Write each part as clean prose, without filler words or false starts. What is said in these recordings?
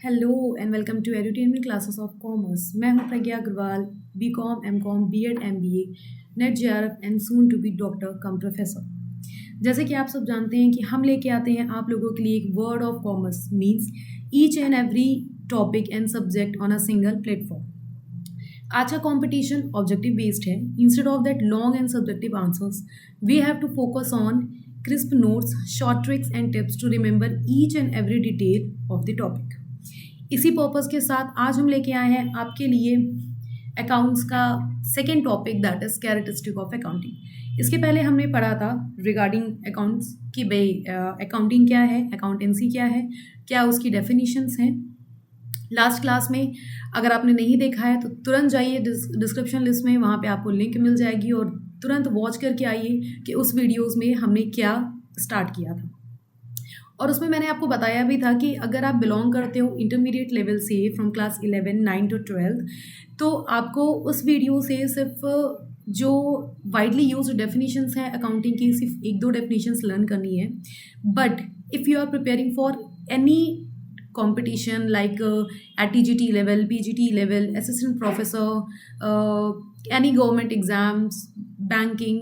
Hello and welcome to edutainment classes of commerce. मैं हूं Pragya Agarwal, BCom, MCom, BEd, MBA, NET JRF and soon to be doctor cum professor. जैसे कि आप सब जानते हैं कि हम लेके आते हैं आप लोगों के लिए एक word of commerce means each and every topic and subject on a single platform. आज का कंपटीशन ऑब्जेक्टिव बेस्ड है। Instead of that long and subjective answers we have to focus on crisp notes, short tricks and tips to remember each and every detail of the topic। इसी purpose के साथ आज हम लेके आए हैं आपके लिए अकाउंट्स का second topic, that is characteristic of accounting. इसके पहले हमने पढ़ा था रिगार्डिंग अकाउंट्स कि भाई अकाउंटिंग क्या है, अकाउंटेंसी क्या है, क्या उसकी डेफिनेशंस हैं। लास्ट क्लास में अगर आपने नहीं देखा है तो तुरंत जाइए डिस्क्रिप्शन लिस्ट में, वहाँ पे आपको लिंक मिल जाएगी और तुरंत वॉच करके आइए कि उस वीडियोस में हमने क्या स्टार्ट किया था। और उसमें मैंने आपको बताया भी था कि अगर आप बिलोंग करते हो इंटरमीडिएट लेवल से फ्रॉम क्लास 11, 9 to 12, तो आपको उस वीडियो से सिर्फ जो वाइडली यूज डेफिनेशंस हैं अकाउंटिंग की, सिर्फ एक दो डेफिनेशंस लर्न करनी है। But if you are preparing for any competition like at TGT level, PGT level, assistant professor, any government exams, banking,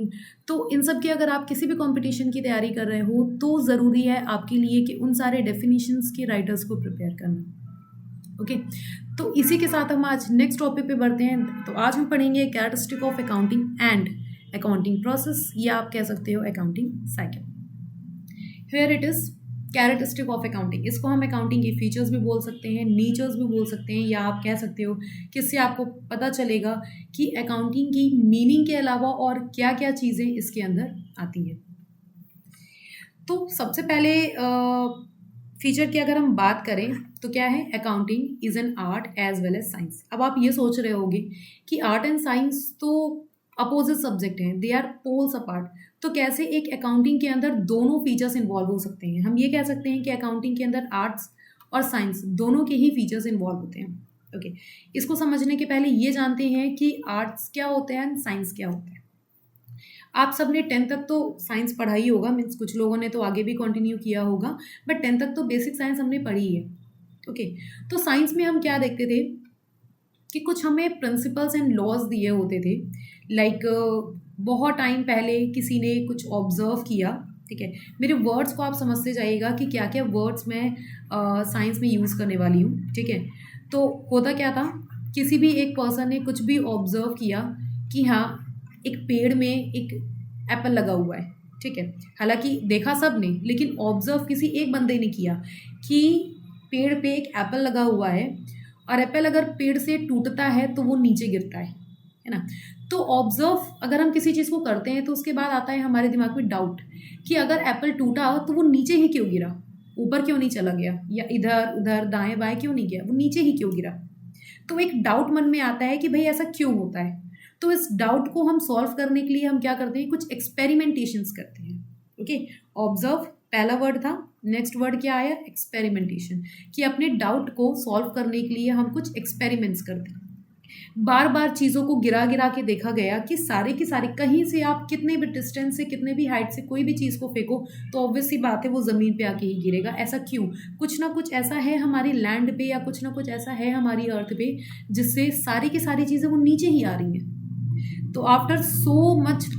तो इन सब के अगर आप किसी भी कंपटीशन की तैयारी कर रहे हो तो ज़रूरी है आपके लिए कि उन सारे डेफिनेशंस के राइटर्स को प्रिपेयर करना। ओके, तो इसी के साथ हम आज नेक्स्ट टॉपिक पे बढ़ते हैं। तो आज हम पढ़ेंगे characteristic of accounting and accounting process, या आप कह सकते हो accounting cycle. Here it is characteristic of accounting. इसको हम अकाउंटिंग की फीचर्स भी बोल सकते हैं, नेचर्स भी बोल सकते हैं, या आप कह सकते हो कि इससे आपको पता चलेगा कि अकाउंटिंग की मीनिंग के अलावा और क्या क्या चीज़ें इसके अंदर आती हैं। तो सबसे पहले फीचर की अगर हम बात करें तो क्या है, accounting is an art as well as science. अब आप ये सोच रहे होंगे कि आर्ट एंड साइंस तो अपोजिट सब्जेक्ट हैं, दे आर पोल्स अपार्ट, तो कैसे एक अकाउंटिंग के अंदर दोनों फीचर्स इन्वॉल्व हो सकते हैं। हम ये कह सकते हैं कि अकाउंटिंग के अंदर आर्ट्स और साइंस दोनों के ही फीचर्स इन्वॉल्व होते हैं। ओके, इसको समझने के पहले ये जानते हैं कि आर्ट्स क्या होते हैं एंड साइंस क्या होता है। आप सबने 10th तक तो साइंस पढ़ा ही होगा, मीन्स कुछ लोगों ने तो आगे भी कंटिन्यू किया होगा, बट 10th तक तो बेसिक साइंस हमने पढ़ी है। ओके, तो साइंस में हम क्या देखते थे कि कुछ हमें प्रिंसिपल्स एंड लॉज दिए होते थे। लाइक बहुत टाइम पहले किसी ने कुछ ऑब्जर्व किया, ठीक है। मेरे वर्ड्स को आप समझते जाइएगा कि क्या क्या वर्ड्स मैं साइंस में यूज़ करने वाली हूँ, ठीक है। तो होता क्या था, किसी भी एक पर्सन ने कुछ भी ऑब्जर्व किया कि हाँ एक पेड़ में एक एप्पल लगा हुआ है, ठीक है। हालांकि देखा सब ने, लेकिन ऑब्जर्व किसी एक बंदे ने किया कि पेड़ पे एक एप्पल लगा हुआ है और एप्पल अगर पेड़ से टूटता है तो वो नीचे गिरता है ना। तो ऑब्जर्व अगर हम किसी चीज़ को करते हैं तो उसके बाद आता है हमारे दिमाग में डाउट कि अगर एप्पल टूटा तो वो नीचे ही क्यों गिरा, ऊपर क्यों नहीं चला गया, या इधर उधर दाएं बाएं क्यों नहीं गया, वो नीचे ही क्यों गिरा। तो एक डाउट मन में आता है कि भाई ऐसा क्यों होता है। तो इस डाउट को हम सॉल्व करने के लिए हम क्या करते हैं, कुछ एक्सपेरिमेंटेशंस करते हैं। ओके, ऑब्जर्व पहला वर्ड था, नेक्स्ट वर्ड क्या आया, एक्सपेरिमेंटेशन, कि अपने डाउट को सॉल्व करने के लिए हम कुछ एक्सपेरिमेंट्स करते हैं। बार बार चीज़ों को गिरा गिरा के देखा गया कि सारे की सारी, कहीं से आप कितने भी डिस्टेंस से, कितने भी हाइट से कोई भी चीज़ को फेंको तो ऑब्वियसली बात है वो ज़मीन पे आके ही गिरेगा। ऐसा क्यों, कुछ ना कुछ ऐसा है हमारी लैंड पे, या कुछ ना कुछ ऐसा है हमारी अर्थ पे जिससे सारी की सारी चीज़ें वो नीचे ही आ रही हैं। तो after so much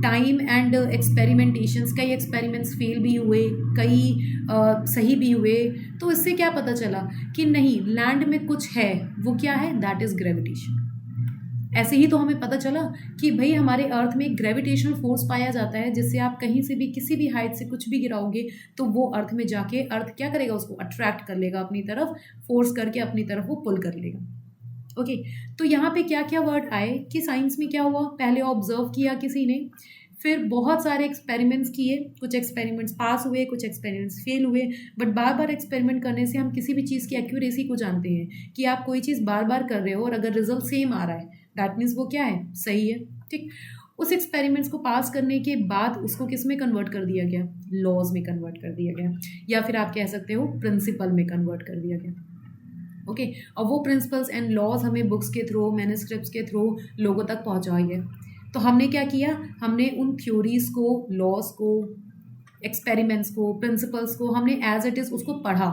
time and experimentations, कई एक्सपेरिमेंट्स फेल भी हुए, कई सही भी हुए, तो इससे क्या पता चला कि नहीं, लैंड में कुछ है, वो क्या है, दैट इज़ ग्रेविटेशन। ऐसे ही तो हमें पता चला कि भाई हमारे अर्थ में ग्रेविटेशनल फोर्स पाया जाता है, जिससे आप कहीं से भी किसी भी हाइट से कुछ भी गिराओगे तो वो अर्थ में जाके अर्थ क्या करेगा, उसको अट्रैक्ट कर लेगा अपनी तरफ, फोर्स करके अपनी तरफ वो पुल कर लेगा। ओके, तो यहाँ पे क्या क्या वर्ड आए कि साइंस में क्या हुआ, पहले ऑब्जर्व किया किसी ने, फिर बहुत सारे एक्सपेरिमेंट्स किए, कुछ एक्सपेरिमेंट्स पास हुए, कुछ एक्सपेरिमेंट्स फेल हुए, बट बार बार एक्सपेरिमेंट करने से हम किसी भी चीज़ की एक्यूरेसी को जानते हैं कि आप कोई चीज़ बार बार कर रहे हो और अगर रिजल्ट सेम आ रहा है दैट मीन्स वो क्या है, सही है, ठीक। उस एक्सपेरिमेंट्स को पास करने के बाद उसको किस में कन्वर्ट कर दिया गया, लॉज में कन्वर्ट कर दिया गया, या फिर आप कह सकते हो प्रिंसिपल में कन्वर्ट कर दिया गया। ओके, और वो प्रिंसिपल्स एंड लॉज हमें बुक्स के थ्रू, मैन्युस्क्रिप्ट्स के थ्रू लोगों तक पहुंचाई है। तो हमने क्या किया, हमने उन थ्योरीज को, लॉज को, एक्सपेरिमेंट्स को, प्रिंसिपल्स को हमने एज इट इज़ उसको पढ़ा,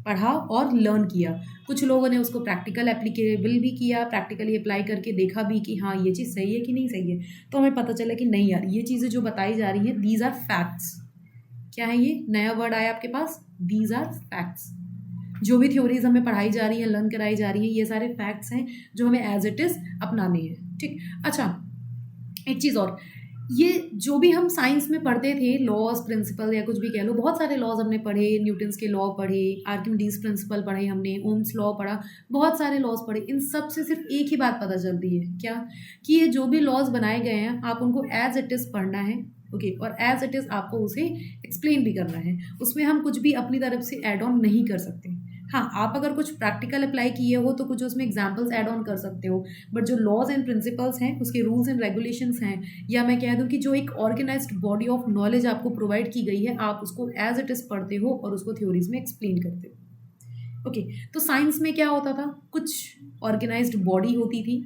पढ़ा और लर्न किया। कुछ लोगों ने उसको प्रैक्टिकल एप्लीकेबल भी किया, प्रैक्टिकली अप्लाई करके देखा भी कि हाँ ये चीज़ सही है कि नहीं सही है। तो हमें पता चला कि नहीं यार, ये चीज़ें जो बताई जा रही हैं दीज आर फैक्ट्स। क्या है ये नया वर्ड आया आपके पास? These are facts. जो भी थ्योरीज हमें पढ़ाई जा रही हैं, लर्न कराई जा रही हैं, ये सारे फैक्ट्स हैं जो हमें एज इट इज़ अपनाने हैं। ठीक, अच्छा एक चीज़ और, ये जो भी हम साइंस में पढ़ते थे लॉज प्रिंसिपल या कुछ भी कह लो, बहुत सारे लॉज हमने पढ़े, न्यूटन्स के लॉ पढ़े, आर्किमिडीज प्रिंसिपल पढ़े हमने, ओम्स लॉ पढ़ा, बहुत सारे लॉज पढ़े। इन सब से सिर्फ एक ही बात पता चलती है, क्या? कि ये जो भी लॉज बनाए गए हैं आप उनको एज इट इज़ पढ़ना है, ओके, और एज इट इज़ आपको उसे एक्सप्लेन भी करना है। उसमें हम कुछ भी अपनी तरफ से ऐड ऑन नहीं कर सकते। हाँ, आप अगर कुछ प्रैक्टिकल अप्लाई किए हो तो कुछ उसमें एग्जाम्पल्स ऐड ऑन कर सकते हो, बट जो लॉज एंड प्रिंसिपल्स हैं, उसके रूल्स एंड रेगुलेशंस हैं, या मैं कह दूं कि जो एक ऑर्गेनाइज्ड बॉडी ऑफ नॉलेज आपको प्रोवाइड की गई है, आप उसको एज इट इज़ पढ़ते हो और उसको थ्योरीज में एक्सप्लेन करते हो। ओके, तो साइंस में क्या होता था? कुछ ऑर्गेनाइज्ड बॉडी होती थी,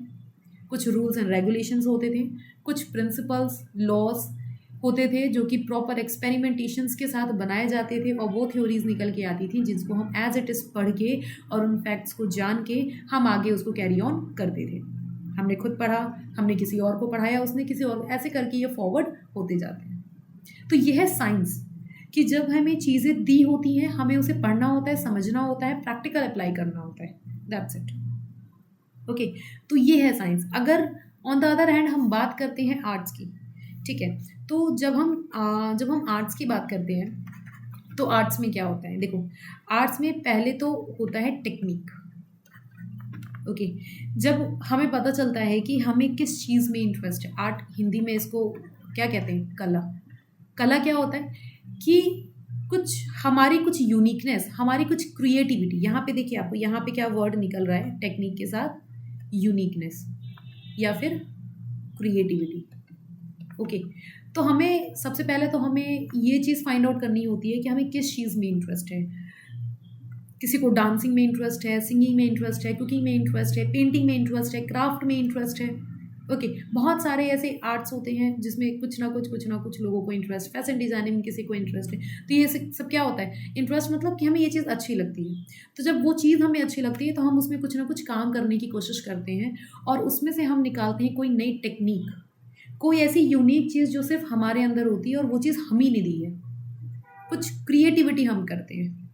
कुछ रूल्स एंड रेगुलेशंस होते थे, कुछ प्रिंसिपल्स लॉज होते थे जो कि प्रॉपर एक्सपेरिमेंटेशंस के साथ बनाए जाते थे, और वो थ्योरीज निकल के आती थी जिसको हम एज इट इज़ पढ़ के और उन फैक्ट्स को जान के हम आगे उसको कैरी ऑन करते थे। हमने खुद पढ़ा, हमने किसी और को पढ़ाया, उसने किसी और, ऐसे करके ये फॉरवर्ड होते जाते हैं। तो ये है साइंस, कि जब हमें चीज़ें दी होती हैं हमें उसे पढ़ना होता है, समझना होता है, प्रैक्टिकल अप्लाई करना होता है, दैट्स इट। ओके, तो ये है साइंस। अगर ऑन द अदर हैंड हम बात करते हैं आर्ट्स की, ठीक है, तो जब हम आर्ट्स की बात करते हैं तो आर्ट्स में क्या होता है? देखो, आर्ट्स में पहले तो होता है टेक्निक। ओके, जब हमें पता चलता है कि हमें किस चीज़ में इंटरेस्ट है, आर्ट हिंदी में इसको क्या कहते हैं? कला। कला क्या होता है कि हमारी कुछ यूनिकनेस, हमारी कुछ क्रिएटिविटी, यहाँ पे देखिए आपको यहाँ पे क्या वर्ड निकल रहा है टेक्निक के साथ? यूनिकनेस या फिर क्रिएटिविटी। ओके, तो हमें सबसे पहले तो हमें ये चीज़ फाइंड आउट करनी होती है कि हमें किस चीज़ में इंटरेस्ट है। किसी को डांसिंग में इंटरेस्ट है, सिंगिंग में इंटरेस्ट है, कुकिंग में इंटरेस्ट है, पेंटिंग में इंटरेस्ट है, क्राफ्ट में इंटरेस्ट है। ओके, बहुत सारे ऐसे आर्ट्स होते हैं जिसमें कुछ ना कुछ लोगों को इंटरेस्ट, फैशन डिज़ाइनिंग में किसी को इंटरेस्ट है। तो ये सब क्या होता है? इंटरेस्ट मतलब कि हमें ये चीज़ अच्छी लगती है। तो जब वो चीज़ हमें अच्छी लगती है तो हम उसमें कुछ ना कुछ काम करने की कोशिश करते हैं, और उसमें से हम निकालते हैं कोई नई टेक्निक, कोई ऐसी यूनिक चीज़ जो सिर्फ हमारे अंदर होती है और वो चीज़ हम ही ने दी है। कुछ क्रिएटिविटी हम करते हैं,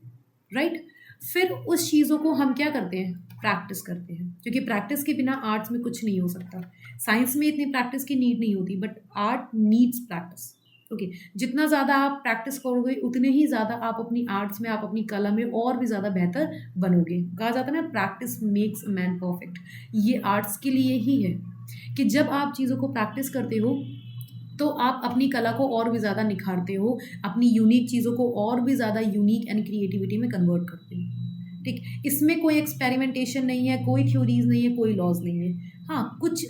राइट? फिर उस चीज़ों को हम क्या करते हैं? प्रैक्टिस करते हैं, क्योंकि प्रैक्टिस के बिना आर्ट्स में कुछ नहीं हो सकता। साइंस में इतनी प्रैक्टिस की नीड नहीं होती, but art needs practice. Okay, जितना ज़्यादा आप प्रैक्टिस करोगे उतने ही ज़्यादा आप अपनी आर्ट्स में, आप अपनी कला में और भी ज़्यादा बेहतर बनोगे। कहा जाता है ना, practice makes a man perfect. ये आर्ट्स के लिए ही है कि जब आप चीज़ों को प्रैक्टिस करते हो तो आप अपनी कला को और भी ज़्यादा निखारते हो, अपनी यूनिक चीज़ों को और भी ज़्यादा यूनिक एंड क्रिएटिविटी में कन्वर्ट करते हो। ठीक, इसमें कोई एक्सपेरिमेंटेशन नहीं है, कोई थ्योरीज नहीं है, कोई लॉज नहीं है। हाँ, कुछ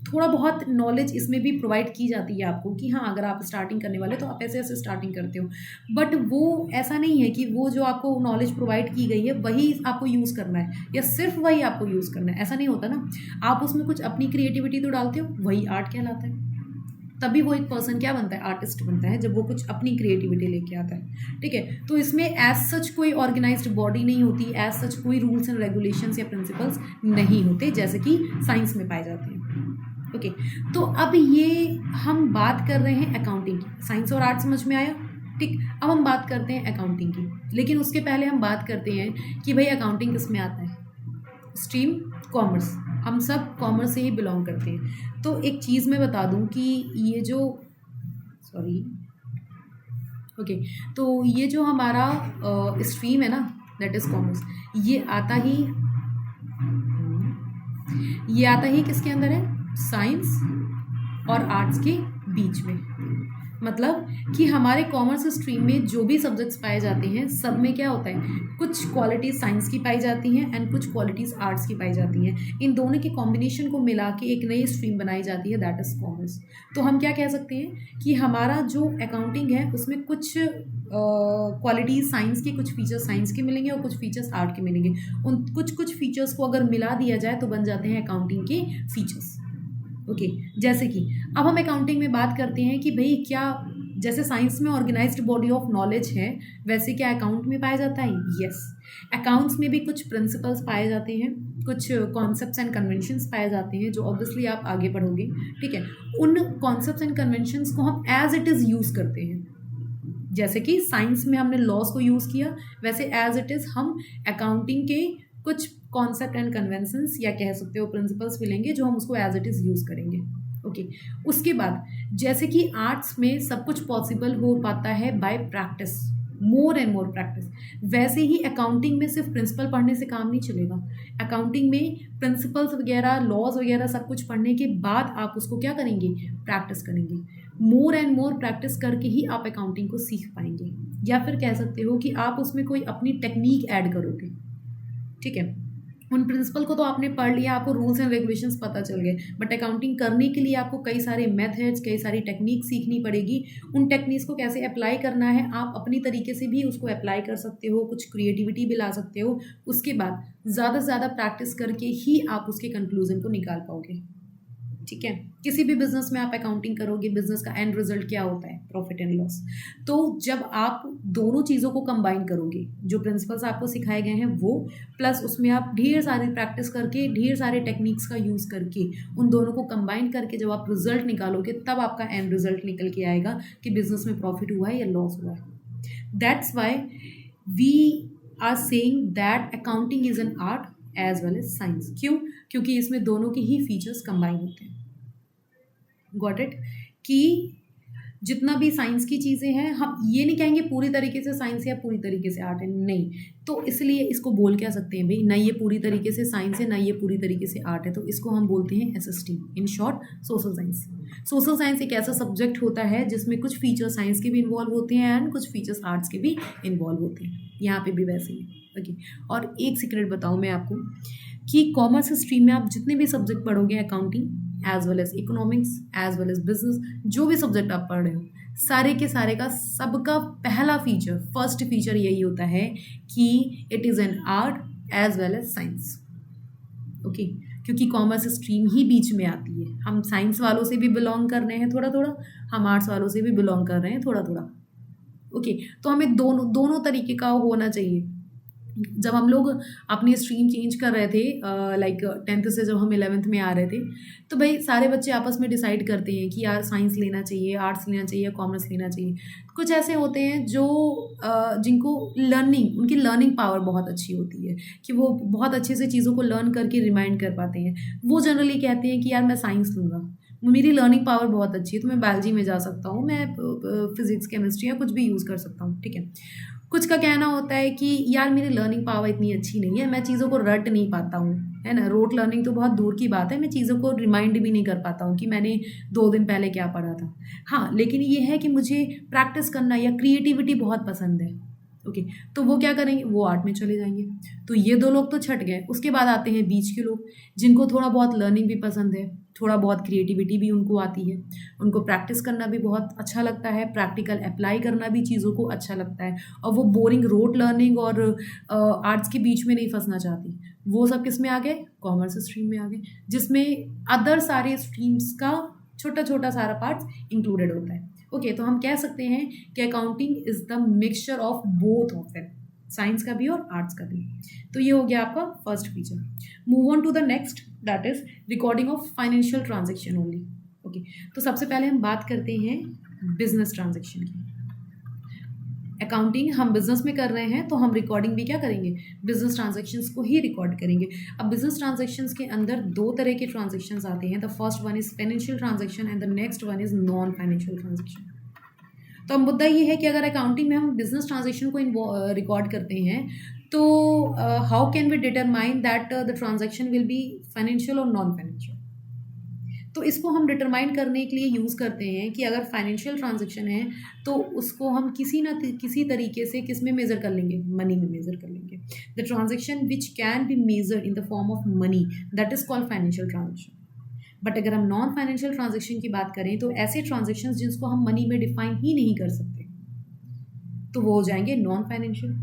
थोड़ा बहुत नॉलेज इसमें भी प्रोवाइड की जाती है आपको कि हाँ, अगर आप स्टार्टिंग करने वाले तो आप ऐसे ऐसे स्टार्टिंग करते हो, बट वो ऐसा नहीं है कि वो जो आपको नॉलेज प्रोवाइड की गई है वही आपको यूज़ करना है या सिर्फ वही आपको यूज़ करना है, ऐसा नहीं होता ना। आप उसमें कुछ अपनी क्रिएटिविटी तो डालते हो, वही आर्ट कहलाता है। तभी वो एक पर्सन क्या बनता है? आर्टिस्ट बनता है, जब वो कुछ अपनी क्रिएटिविटी लेके आता है। ठीक है, तो इसमें एज सच कोई ऑर्गेनाइज्ड बॉडी नहीं होती, एज सच कोई रूल्स एंड रेगुलेशंस या प्रिंसिपल्स नहीं होते जैसे कि साइंस में पाए जाते हैं। ओके, तो अब ये हम बात कर रहे हैं अकाउंटिंग की। साइंस और आर्ट समझ में आया? ठीक, अब हम बात करते हैं अकाउंटिंग की, लेकिन उसके पहले हम बात करते हैं कि भाई अकाउंटिंग किस में आता है। स्ट्रीम कॉमर्स, हम सब कॉमर्स से ही बिलोंग करते हैं। तो एक चीज़ मैं बता दूं कि ये जो सॉरी ओके, तो ये जो हमारा स्ट्रीम है ना, दैट इज़ कॉमर्स, ये आता ही किसके अंदर है? साइंस और आर्ट्स के बीच में। मतलब कि हमारे कॉमर्स स्ट्रीम में जो भी सब्जेक्ट्स पाए जाते हैं सब में क्या होता है? कुछ क्वालिटीज़ साइंस की पाई जाती हैं एंड कुछ क्वालिटीज़ आर्ट्स की पाई जाती हैं। इन दोनों के कॉम्बिनेशन को मिला के एक नई स्ट्रीम बनाई जाती है, दैट इज़ कॉमर्स। तो हम क्या कह सकते हैं कि हमारा जो अकाउंटिंग है उसमें कुछ क्वालिटीज़ साइंस की, कुछ फीचर्स साइंस के मिलेंगे और कुछ फीचर्स आर्ट के मिलेंगे। उन कुछ फीचर्स को अगर मिला दिया जाए तो बन जाते हैं अकाउंटिंग के फीचर्स। ओके, जैसे कि अब हम अकाउंटिंग में बात करते हैं कि भाई क्या जैसे साइंस में ऑर्गेनाइज्ड बॉडी ऑफ नॉलेज है, वैसे क्या अकाउंट में पाया जाता है? यस। अकाउंट्स में भी कुछ प्रिंसिपल्स पाए जाते हैं, कुछ कॉन्सेप्ट्स एंड कन्वेंशंस पाए जाते हैं जो ऑब्वियसली आप आगे पढ़ोगे, ठीक है। उन कॉन्सेप्ट्स एंड कन्वेंशंस को हम एज इट इज़ यूज़ करते हैं। जैसे कि साइंस में हमने लॉस को यूज़ किया, वैसे एज इट इज़ हम अकाउंटिंग के कुछ कॉन्सेप्ट एंड कन्वेंशंस या कह सकते हो प्रिंसिपल्स मिलेंगे जो हम उसको एज इट इज़ यूज़ करेंगे। ओके। उसके बाद जैसे कि आर्ट्स में सब कुछ पॉसिबल हो पाता है bye practice, more and more practice, वैसे ही अकाउंटिंग में सिर्फ प्रिंसिपल पढ़ने से काम नहीं चलेगा। अकाउंटिंग में प्रिंसिपल्स वगैरह, लॉज वगैरह सब कुछ पढ़ने के बाद आप उसको क्या करेंगे? प्रैक्टिस करेंगे। मोर एंड मोर प्रैक्टिस करके ही आप अकाउंटिंग को सीख पाएंगे, या फिर कह सकते हो कि आप उसमें कोई अपनी टेक्निक ऐड करोगे, ठीक है। उन प्रिंसिपल को तो आपने पढ़ लिया, आपको रूल्स एंड रेगुलेशंस पता चल गए, बट अकाउंटिंग करने के लिए आपको कई सारे मेथड्स, कई सारी टेक्निक सीखनी पड़ेगी। उन टेक्निक्स को कैसे अप्लाई करना है, आप अपनी तरीके से भी उसको अप्लाई कर सकते हो, कुछ क्रिएटिविटी भी ला सकते हो। उसके बाद ज़्यादा से ज़्यादा प्रैक्टिस करके ही आप उसके कंक्लूजन को निकाल पाओगे, ठीक है। किसी भी बिजनेस में आप अकाउंटिंग करोगे, बिजनेस का एंड रिजल्ट क्या होता है? Profit and loss. तो जब आप दोनों चीज़ों को कंबाइन करोगे, जो प्रिंसिपल्स आपको सिखाए गए हैं वो, प्लस उसमें आप ढेर सारी प्रैक्टिस करके, ढेर सारे टेक्निक्स का यूज़ करके, उन दोनों को कंबाइन करके जब आप रिजल्ट निकालोगे, तब आपका एंड रिजल्ट निकल के आएगा कि बिजनेस में प्रॉफिट हुआ है या लॉस हुआ है। That's why we are saying that accounting is an art as well as science. क्यों? क्योंकि इसमें दोनों के ही फीचर्स कंबाइन होते हैं। Got it? कि जितना भी साइंस की चीज़ें हैं, हम ये नहीं कहेंगे पूरी तरीके से साइंस या पूरी तरीके से आर्ट है, नहीं। तो इसलिए इसको बोल क्या सकते हैं भाई, ना ये पूरी तरीके से साइंस है, ना ये पूरी तरीके से आर्ट है, तो इसको हम बोलते हैं SST, in short social science. Social science एक ऐसा सब्जेक्ट होता है जिसमें कुछ फीचर साइंस के भी इन्वॉल्व होते हैं एंड कुछ फीचर्स आर्ट्स के भी इन्वॉल्व होते हैं। यहाँ पे भी वैसे ही, ओके। और एक सीक्रेट बताऊँ मैं आपको कि कॉमर्स स्ट्रीम में आप जितने भी सब्जेक्ट पढ़ोगे, accounting as well as economics as well as business, जो भी सब्जेक्ट आप पढ़ रहे हो, सारे के सारे का सबका पहला फीचर, फर्स्ट फीचर यही होता है कि it is an art as well as science, okay. क्योंकि कॉमर्स स्ट्रीम ही बीच में आती है। हम साइंस वालों से भी बिलोंग कर रहे हैं थोड़ा थोड़ा, हम आर्ट्स वालों से भी बिलोंग कर रहे हैं थोड़ा थोड़ा, ओके। तो हमें दोनों तरीके का होना चाहिए। जब हम लोग अपनी स्ट्रीम चेंज कर रहे थे, लाइक 10th से जब हम 11th में आ रहे थे, तो भाई सारे बच्चे आपस में डिसाइड करते हैं कि यार साइंस लेना चाहिए, आर्ट्स लेना चाहिए, कॉमर्स लेना चाहिए। कुछ ऐसे होते हैं जो जिनको उनकी लर्निंग पावर बहुत अच्छी होती है, कि वो बहुत अच्छे से चीज़ों को लर्न करके रिमाइंड कर पाते हैं। वो जनरली कहते हैं कि यार मैं साइंस लूँगा, मेरी लर्निंग पावर बहुत अच्छी है, तो मैं बायोलॉजी में जा सकता हूँ, मैं फिजिक्स, केमिस्ट्री या कुछ भी यूज़ कर सकता हूँ, ठीक है। कुछ का कहना होता है कि यार मेरी लर्निंग पावर इतनी अच्छी नहीं है, मैं चीज़ों को रट नहीं पाता हूँ, है ना। रोट लर्निंग तो बहुत दूर की बात है, मैं चीज़ों को रिमाइंड भी नहीं कर पाता हूँ कि मैंने 2 दिन पहले क्या पढ़ा था। हाँ, लेकिन ये है कि मुझे प्रैक्टिस करना या क्रिएटिविटी बहुत पसंद है, ओके। तो वो क्या करेंगे? वो आर्ट में चले जाएंगे। तो ये 2 लोग तो छट गए। उसके बाद आते हैं बीच के लोग, जिनको थोड़ा बहुत लर्निंग भी पसंद है, थोड़ा बहुत क्रिएटिविटी भी उनको आती है, उनको प्रैक्टिस करना भी बहुत अच्छा लगता है, प्रैक्टिकल अप्लाई करना भी चीज़ों को अच्छा लगता है, और वो बोरिंग रोट लर्निंग और आर्ट्स के बीच में नहीं फंसना चाहती। वो सब किस में आ गए? कॉमर्स स्ट्रीम में आ गए, जिसमें अदर सारे स्ट्रीम्स का छोटा छोटा सारा पार्ट इंक्लूडेड होता है, ओके। तो हम कह सकते हैं कि accounting is the mixture of both of them, science का भी और आर्ट्स का भी। तो ये हो गया आपका first feature. Move on to the next, that is recording of financial transaction only, okay. तो सबसे पहले हम बात करते हैं बिजनेस ट्रांजेक्शन की। अकाउंटिंग हम बिजनेस में कर रहे हैं, तो हम रिकॉर्डिंग भी क्या करेंगे? बिजनेस ट्रांजेक्शन्स को ही रिकॉर्ड करेंगे। अब बिजनेस ट्रांजेक्शन्स के अंदर 2 तरह के ट्रांजेक्शन्स आते हैं। The first one is financial transaction and the next one is non financial transaction. तो अब मुद्दा ये है कि अगर अकाउंटिंग में हम बिजनेस ट्रांजेक्शन को रिकॉर्ड करते हैं, तो how can we determine that the transaction will be financial और नॉन फाइनेंशियल? तो इसको हम डिटरमाइन करने के लिए यूज़ करते हैं कि अगर फाइनेंशियल ट्रांजेक्शन है, तो उसको हम किसी तरीके से किस में मेज़र कर लेंगे? मनी में मेज़र कर लेंगे। The transaction which can be measured in the form of money, that is called financial transaction. But अगर हम नॉन फाइनेंशियल ट्रांजेक्शन की बात करें, तो ऐसे ट्रांजेक्शन्स जिसको हम मनी में डिफाइन ही नहीं कर सकते, तो वो हो जाएंगे नॉन फाइनेंशियल।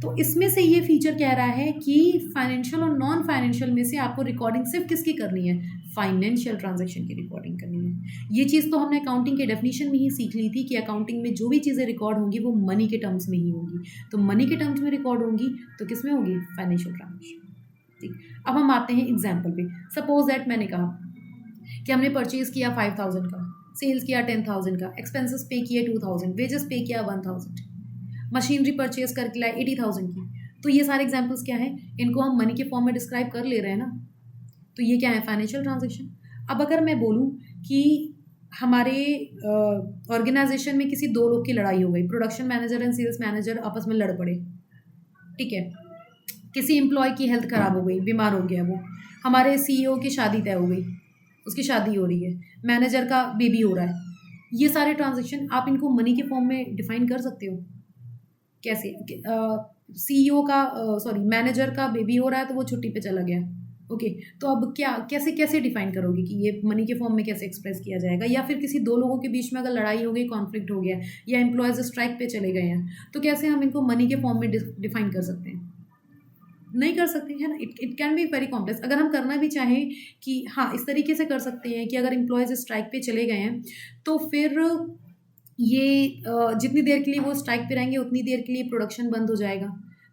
तो इसमें से ये फीचर कह रहा है कि फाइनेंशियल और नॉन फाइनेंशियल में से आपको रिकॉर्डिंग सिर्फ किसकी करनी है? फाइनेंशियल ट्रांजैक्शन की रिकॉर्डिंग करनी है। ये चीज़ तो हमने अकाउंटिंग के डेफिनेशन में ही सीख ली थी कि अकाउंटिंग में जो भी चीज़ें रिकॉर्ड होंगी वो मनी के टर्म्स में ही होंगी। तो मनी के टर्म्स में रिकॉर्ड होंगी तो किस में होगी? Financial transaction. ठीक, अब हम आते हैं एग्जाम्पल पे। सपोज दैट मैंने कहा कि हमने परचेज किया 5000 का, सेल्स किया 10,000 का, एक्सपेंसेस पे किए 2000, वेजेस पे किया 1000, मशीनरी परचेज करके लाए 80,000 की। तो ये सारे एग्जाम्पल्स क्या हैं? इनको हम मनी के फॉर्म में डिस्क्राइब कर ले रहे हैं ना, तो ये क्या है? Financial transaction. अब अगर मैं बोलूँ कि हमारे ऑर्गेनाइजेशन में किसी दो लोग की लड़ाई हो गई, production manager and sales manager आपस में लड़ पड़े, ठीक है, किसी एम्प्लॉय की हेल्थ ख़राब हो गई, बीमार हो गया वो, हमारे सीईओ की शादी तय हो गई, उसकी शादी हो रही है, मैनेजर का बेबी हो रहा है, ये सारे ट्रांजेक्शन आप इनको मनी के फॉर्म में डिफाइन कर सकते हो। कैसे? सीईओ का सॉरी मैनेजर का बेबी हो रहा है तो वो छुट्टी पे चला गया, ओके, तो अब क्या कैसे कैसे डिफाइन करोगे कि ये मनी के फॉर्म में कैसे एक्सप्रेस किया जाएगा? या फिर किसी दो लोगों के बीच में अगर लड़ाई हो गई, कॉन्फ्लिक्ट हो गया, या एम्प्लॉयज़ स्ट्राइक पे चले गए हैं, तो कैसे हम इनको मनी के फॉर्म में डिफाइन कर सकते हैं? नहीं कर सकते, है ना। It can be very complex. अगर हम करना भी चाहें कि हाँ इस तरीके से कर सकते हैं कि अगर एम्प्लॉयज़ स्ट्राइक पे चले गए हैं तो फिर ये जितनी देर के लिए वो स्ट्राइक पे रहेंगे उतनी देर के लिए प्रोडक्शन बंद हो जाएगा।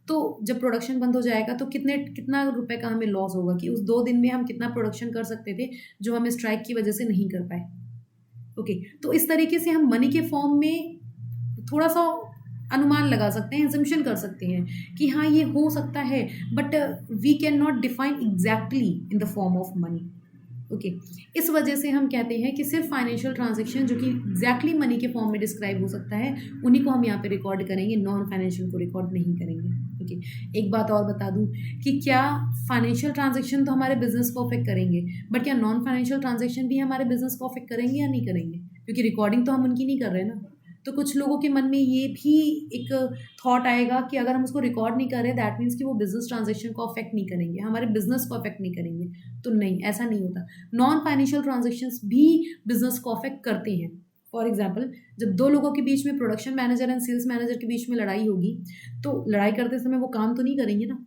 तो जब प्रोडक्शन बंद हो जाएगा तो कितना रुपए का हमें लॉस होगा कि उस 2 दिन में हम कितना प्रोडक्शन कर सकते थे जो हम स्ट्राइक की वजह से नहीं कर पाए। ओके, तो इस तरीके से हम मनी के फॉर्म में थोड़ा-सा अनुमान लगा सकते हैं, assumption कर सकते हैं कि हाँ, ये हो सकता है, but we can not define exactly in the form of money. Okay, इस वजह से हम कहते हैं कि सिर्फ फाइनेंशियल ट्रांजैक्शन जो कि एग्जैक्टली मनी के फॉर्म में डिस्क्राइब हो सकता है उन्हीं को हम यहाँ पे रिकॉर्ड करेंगे, नॉन फाइनेंशियल को रिकॉर्ड नहीं करेंगे। ओके, एक बात और बता दूँ कि क्या फाइनेंशियल ट्रांजैक्शन तो हमारे बिजनेस को अफेक्ट करेंगे, बट क्या नॉन फाइनेंशियल ट्रांजैक्शन भी हमारे बिजनेस को अफेक्ट करेंगे या नहीं करेंगे? क्योंकि रिकॉर्डिंग तो हम उनकी नहीं कर रहे ना। तो कुछ लोगों के मन में ये भी एक थॉट आएगा कि अगर हम उसको रिकॉर्ड नहीं कर रहे दैट मीन्स कि वो बिजनेस ट्रांजैक्शन को अफेक्ट नहीं करेंगे, हमारे बिजनेस को अफेक्ट नहीं करेंगे। तो नहीं, ऐसा नहीं होता। नॉन फाइनेंशियल ट्रांजैक्शंस भी बिजनेस को अफेक्ट करते हैं। फॉर एग्जाम्पल, जब दो लोगों के बीच में production manager and sales manager के बीच में लड़ाई होगी तो लड़ाई करते समय वो काम तो नहीं करेंगे ना,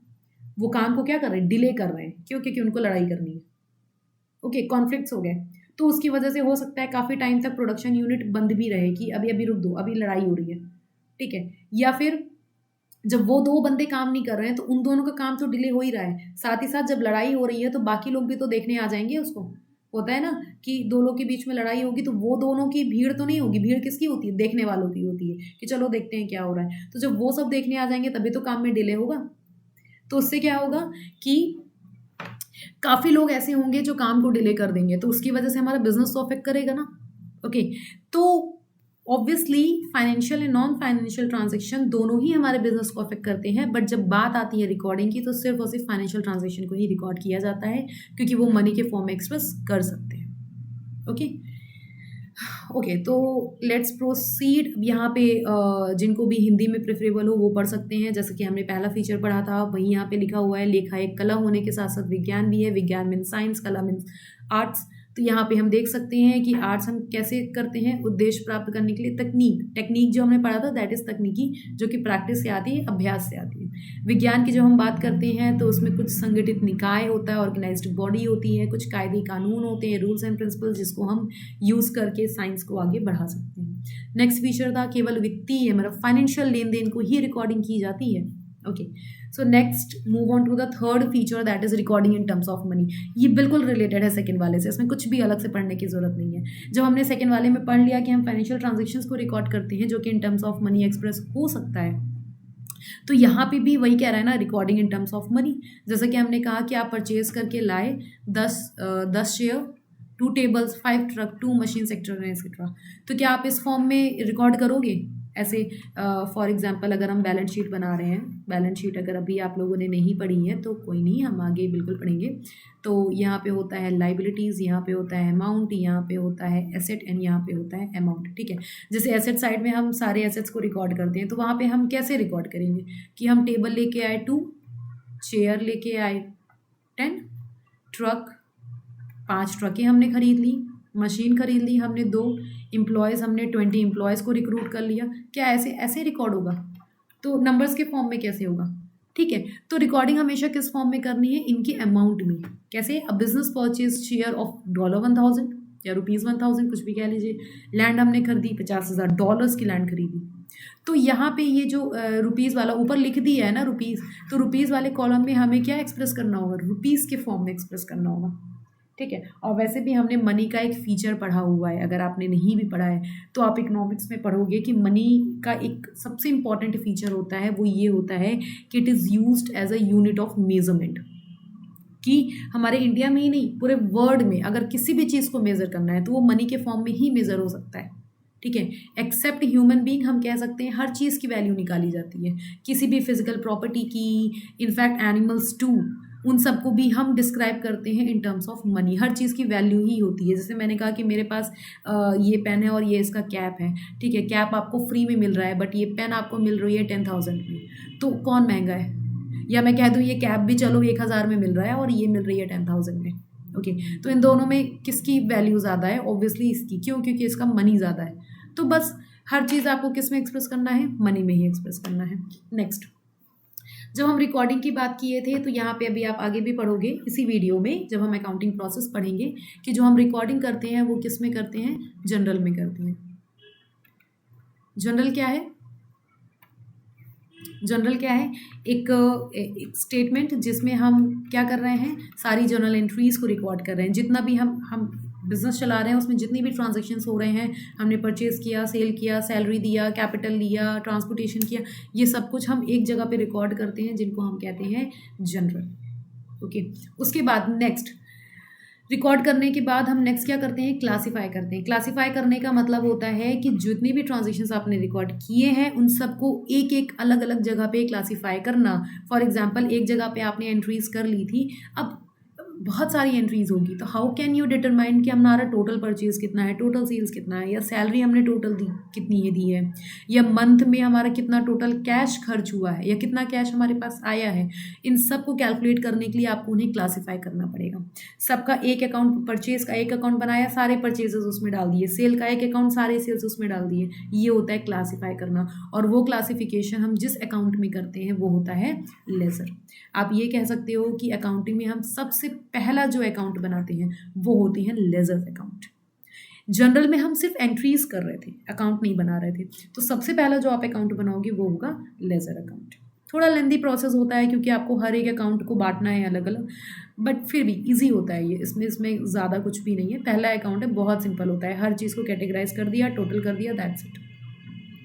वो काम को क्या कर रहे हैं? डिले कर रहे हैं। क्यों? क्योंकि उनको लड़ाई करनी है। ओके, कॉन्फ्लिक्ट्स हो गए तो उसकी वजह से हो सकता है काफ़ी टाइम तक प्रोडक्शन यूनिट बंद भी रहे कि अभी अभी रुक दो, अभी लड़ाई हो रही है, ठीक है। या फिर जब वो दो बंदे काम नहीं कर रहे हैं तो उन दोनों का काम तो डिले हो ही रहा है, साथ ही साथ जब लड़ाई हो रही है तो बाकी लोग भी तो देखने आ जाएंगे उसको। होता है ना कि दो लोग के बीच में लड़ाई होगी तो वो दोनों की भीड़ तो नहीं होगी, भीड़ किसकी होती है? देखने वालों की होती है कि चलो देखते हैं क्या हो रहा है। तो जब वो सब देखने आ जाएंगे तभी तो काम में डिले होगा। तो उससे क्या होगा कि काफ़ी लोग ऐसे होंगे जो काम को डिले कर देंगे, तो उसकी वजह से हमारा बिजनेस तो अफेक्ट करेगा ना। ओके, तो obviously financial and non financial transaction दोनों ही हमारे बिजनेस को अफेक्ट करते हैं, बट जब बात आती है रिकॉर्डिंग की तो सिर्फ और सिर्फ फाइनेंशियल ट्रांजैक्शन को ही रिकॉर्ड किया जाता है क्योंकि वो मनी के फॉर्म में एक्सप्रेस कर सकते हैं। ओके ओके, तो लेट्स प्रोसीड। यहाँ पे जिनको भी हिंदी में प्रेफरेबल हो वो पढ़ सकते हैं। जैसे कि हमने पहला फीचर पढ़ा था वहीं यहाँ पे लिखा हुआ है, लेखा एक कला होने के साथ साथ विज्ञान भी है। विज्ञान मीन्स साइंस, कला मीन्स आर्ट्स। तो यहाँ पे हम देख सकते हैं कि आर्ट्स हम कैसे करते हैं उद्देश्य प्राप्त करने के लिए। टेक्निक जो हमने पढ़ा था दैट इज़ तकनीकी, जो कि प्रैक्टिस से आती है, अभ्यास से आती है। विज्ञान की जब हम बात करते हैं तो उसमें कुछ संगठित निकाय होता है, ऑर्गेनाइज्ड बॉडी होती है, कुछ कायदे कानून होते हैं, रूल्स एंड प्रिंसिपल्स, जिसको हम यूज़ करके साइंस को आगे बढ़ा सकते हैं। नेक्स्ट फीचर था केवल वित्तीय मतलब फाइनेंशियल लेन देन को ही रिकॉर्डिंग की जाती है। Okay, so next move on to the third feature that is recording in terms of money. ये बिल्कुल रिलेटेड है सेकंड वाले से, इसमें कुछ भी अलग से पढ़ने की जरूरत नहीं है। जब हमने सेकंड वाले में पढ़ लिया कि हम फाइनेंशियल ट्रांजेक्शन्स को रिकॉर्ड करते हैं जो कि इन टर्म्स ऑफ मनी एक्सप्रेस हो सकता है, तो यहाँ पे भी वही कह रहा है ना, recording in terms of money. जैसे कि हमने कहा कि आप परचेज करके लाए 10 share, 2 tables, 5 truck, 2 machine sector etcetera. तो क्या आप इस फॉर्म में रिकॉर्ड करोगे? ऐसे फॉर एग्जांपल अगर हम बैलेंस शीट बना रहे हैं, बैलेंस शीट अगर अभी आप लोगों ने नहीं पढ़ी है तो कोई नहीं, हम आगे बिल्कुल पढ़ेंगे। तो यहाँ पे होता है लाइबिलिटीज़, यहाँ पे होता है अमाउंट, यहाँ पे होता है एसेट एंड यहाँ पे होता है अमाउंट, ठीक है। जैसे एसेट साइड में हम सारे एसेट्स को रिकॉर्ड करते हैं तो वहाँ पे हम कैसे रिकॉर्ड करेंगे कि हम टेबल लेके आए 2, चेयर लेके आए 10, ट्रक 5 ट्रकें हमने खरीद ली, मशीन खरीद ली हमने 2, एम्प्लॉयज़ हमने 20 एम्प्लॉयज़ को रिक्रूट कर लिया। क्या ऐसे ऐसे रिकॉर्ड होगा? तो नंबर्स के फॉर्म में कैसे होगा? ठीक है। तो रिकॉर्डिंग हमेशा किस फॉर्म में करनी है, इनके अमाउंट में। कैसे, a business purchase share of $1000 या ₹1000 कुछ भी कह लीजिए। लैंड हमने खरीदी, $50,000 की लैंड खरीदी। तो यहाँ पे ये जो रुपीज़ वाला ऊपर लिख दिया है ना रुपीज़, तो रुपीज़ वाले कॉलम में हमें क्या एक्सप्रेस करना होगा, रुपीज़ के फॉर्म में एक्सप्रेस करना होगा। ठीक है। और वैसे भी हमने मनी का एक फीचर पढ़ा हुआ है, अगर आपने नहीं भी पढ़ा है तो आप इकोनॉमिक्स में पढ़ोगे कि मनी का एक सबसे इम्पॉर्टेंट फीचर होता है, वो ये होता है कि it is used as a unit of measurement. कि हमारे इंडिया में ही नहीं, पूरे वर्ल्ड में अगर किसी भी चीज़ को मेज़र करना है तो वो मनी के फॉर्म में ही मेज़र हो सकता है। ठीक है। एक्सेप्ट ह्यूमन बीइंग, हम कह सकते हैं हर चीज़ की वैल्यू निकाली जाती है, किसी भी फिजिकल प्रॉपर्टी की, इनफैक्ट एनिमल्स टू, उन सबको भी हम डिस्क्राइब करते हैं इन टर्म्स ऑफ मनी। हर चीज़ की वैल्यू ही होती है। जैसे मैंने कहा कि मेरे पास ये पेन है और ये इसका कैप है। ठीक है, कैप आपको फ्री में मिल रहा है बट ये पेन आपको मिल रही है 10,000 में, तो कौन महंगा है? या मैं कह दूँ ये कैप भी चलो 1,000 में मिल रहा है और ये मिल रही है 10,000 में। ओके, तो इन दोनों में किसकी वैल्यू ज़्यादा है? ऑब्वियसली इसकी। क्यों? क्योंकि इसका मनी ज़्यादा है। तो बस हर चीज़ आपको किस में एक्सप्रेस करना है? मनी में ही एक्सप्रेस करना है। नेक्स्ट, जब हम रिकॉर्डिंग की बात किए थे तो यहाँ पे अभी आप आगे भी पढ़ोगे इसी वीडियो में, जब हम अकाउंटिंग प्रोसेस पढ़ेंगे कि जो हम रिकॉर्डिंग करते हैं वो किस में करते हैं? जनरल में करते हैं। जनरल क्या है? जनरल क्या है? एक स्टेटमेंट जिसमें हम क्या कर रहे हैं, सारी जर्नल एंट्रीज को रिकॉर्ड कर रहे हैं। जितना भी हम बिजनेस चला रहे हैं उसमें जितनी भी ट्रांजैक्शंस हो रहे हैं, हमने परचेज किया, सेल किया, सैलरी दिया, कैपिटल लिया, ट्रांसपोर्टेशन किया, ये सब कुछ हम एक जगह पे रिकॉर्ड करते हैं, जिनको हम कहते हैं जनरल। ओके, उसके बाद नेक्स्ट, रिकॉर्ड करने के बाद हम नेक्स्ट क्या करते हैं? क्लासीफाई करते हैं। क्लासीफाई करने का मतलब होता है कि जितनी भी ट्रांजेक्शन्स आपने रिकॉर्ड किए हैं उन सबको एक एक अलग अलग जगह पे क्लासीफाई करना। फॉर एग्जांपल, एक जगह पे आपने एंट्रीज कर ली थी, अब बहुत सारी एंट्रीज होगी, तो हाउ कैन यू डिटरमाइन कि हमारा टोटल परचेज कितना है, टोटल सेल्स कितना है, या सैलरी हमने टोटल दी कितनी है दी है, या मंथ में हमारा कितना टोटल कैश खर्च हुआ है, या कितना कैश हमारे पास आया है। इन सब को कैलकुलेट करने के लिए आपको उन्हें क्लासीफाई करना पड़ेगा। सबका एक अकाउंट, परचेज का एक अकाउंट बनाया, सारे परचेजेस उसमें डाल दिए, सेल का एक अकाउंट, सारे सेल्स उसमें डाल दिए, ये होता है क्लासीफाई करना। और वो क्लासिफिकेशन हम जिस अकाउंट में करते हैं वो होता है लेजर। आप ये कह सकते हो कि अकाउंटिंग में हम सबसे पहला जो अकाउंट बनाते हैं वो होते हैं लेजर अकाउंट। जनरल में हम सिर्फ एंट्रीज कर रहे थे, अकाउंट नहीं बना रहे थे, तो सबसे पहला जो आप अकाउंट बनाओगे वो होगा लेजर अकाउंट। थोड़ा लेंदी प्रोसेस होता है क्योंकि आपको हर एक अकाउंट को बांटना है अलग अलग, बट फिर भी इजी होता है ये, इसमें ज़्यादा कुछ भी नहीं है। पहला अकाउंट है, बहुत सिंपल होता है, हर चीज़ को कैटेगराइज कर दिया, टोटल कर दिया, दैट्स इट।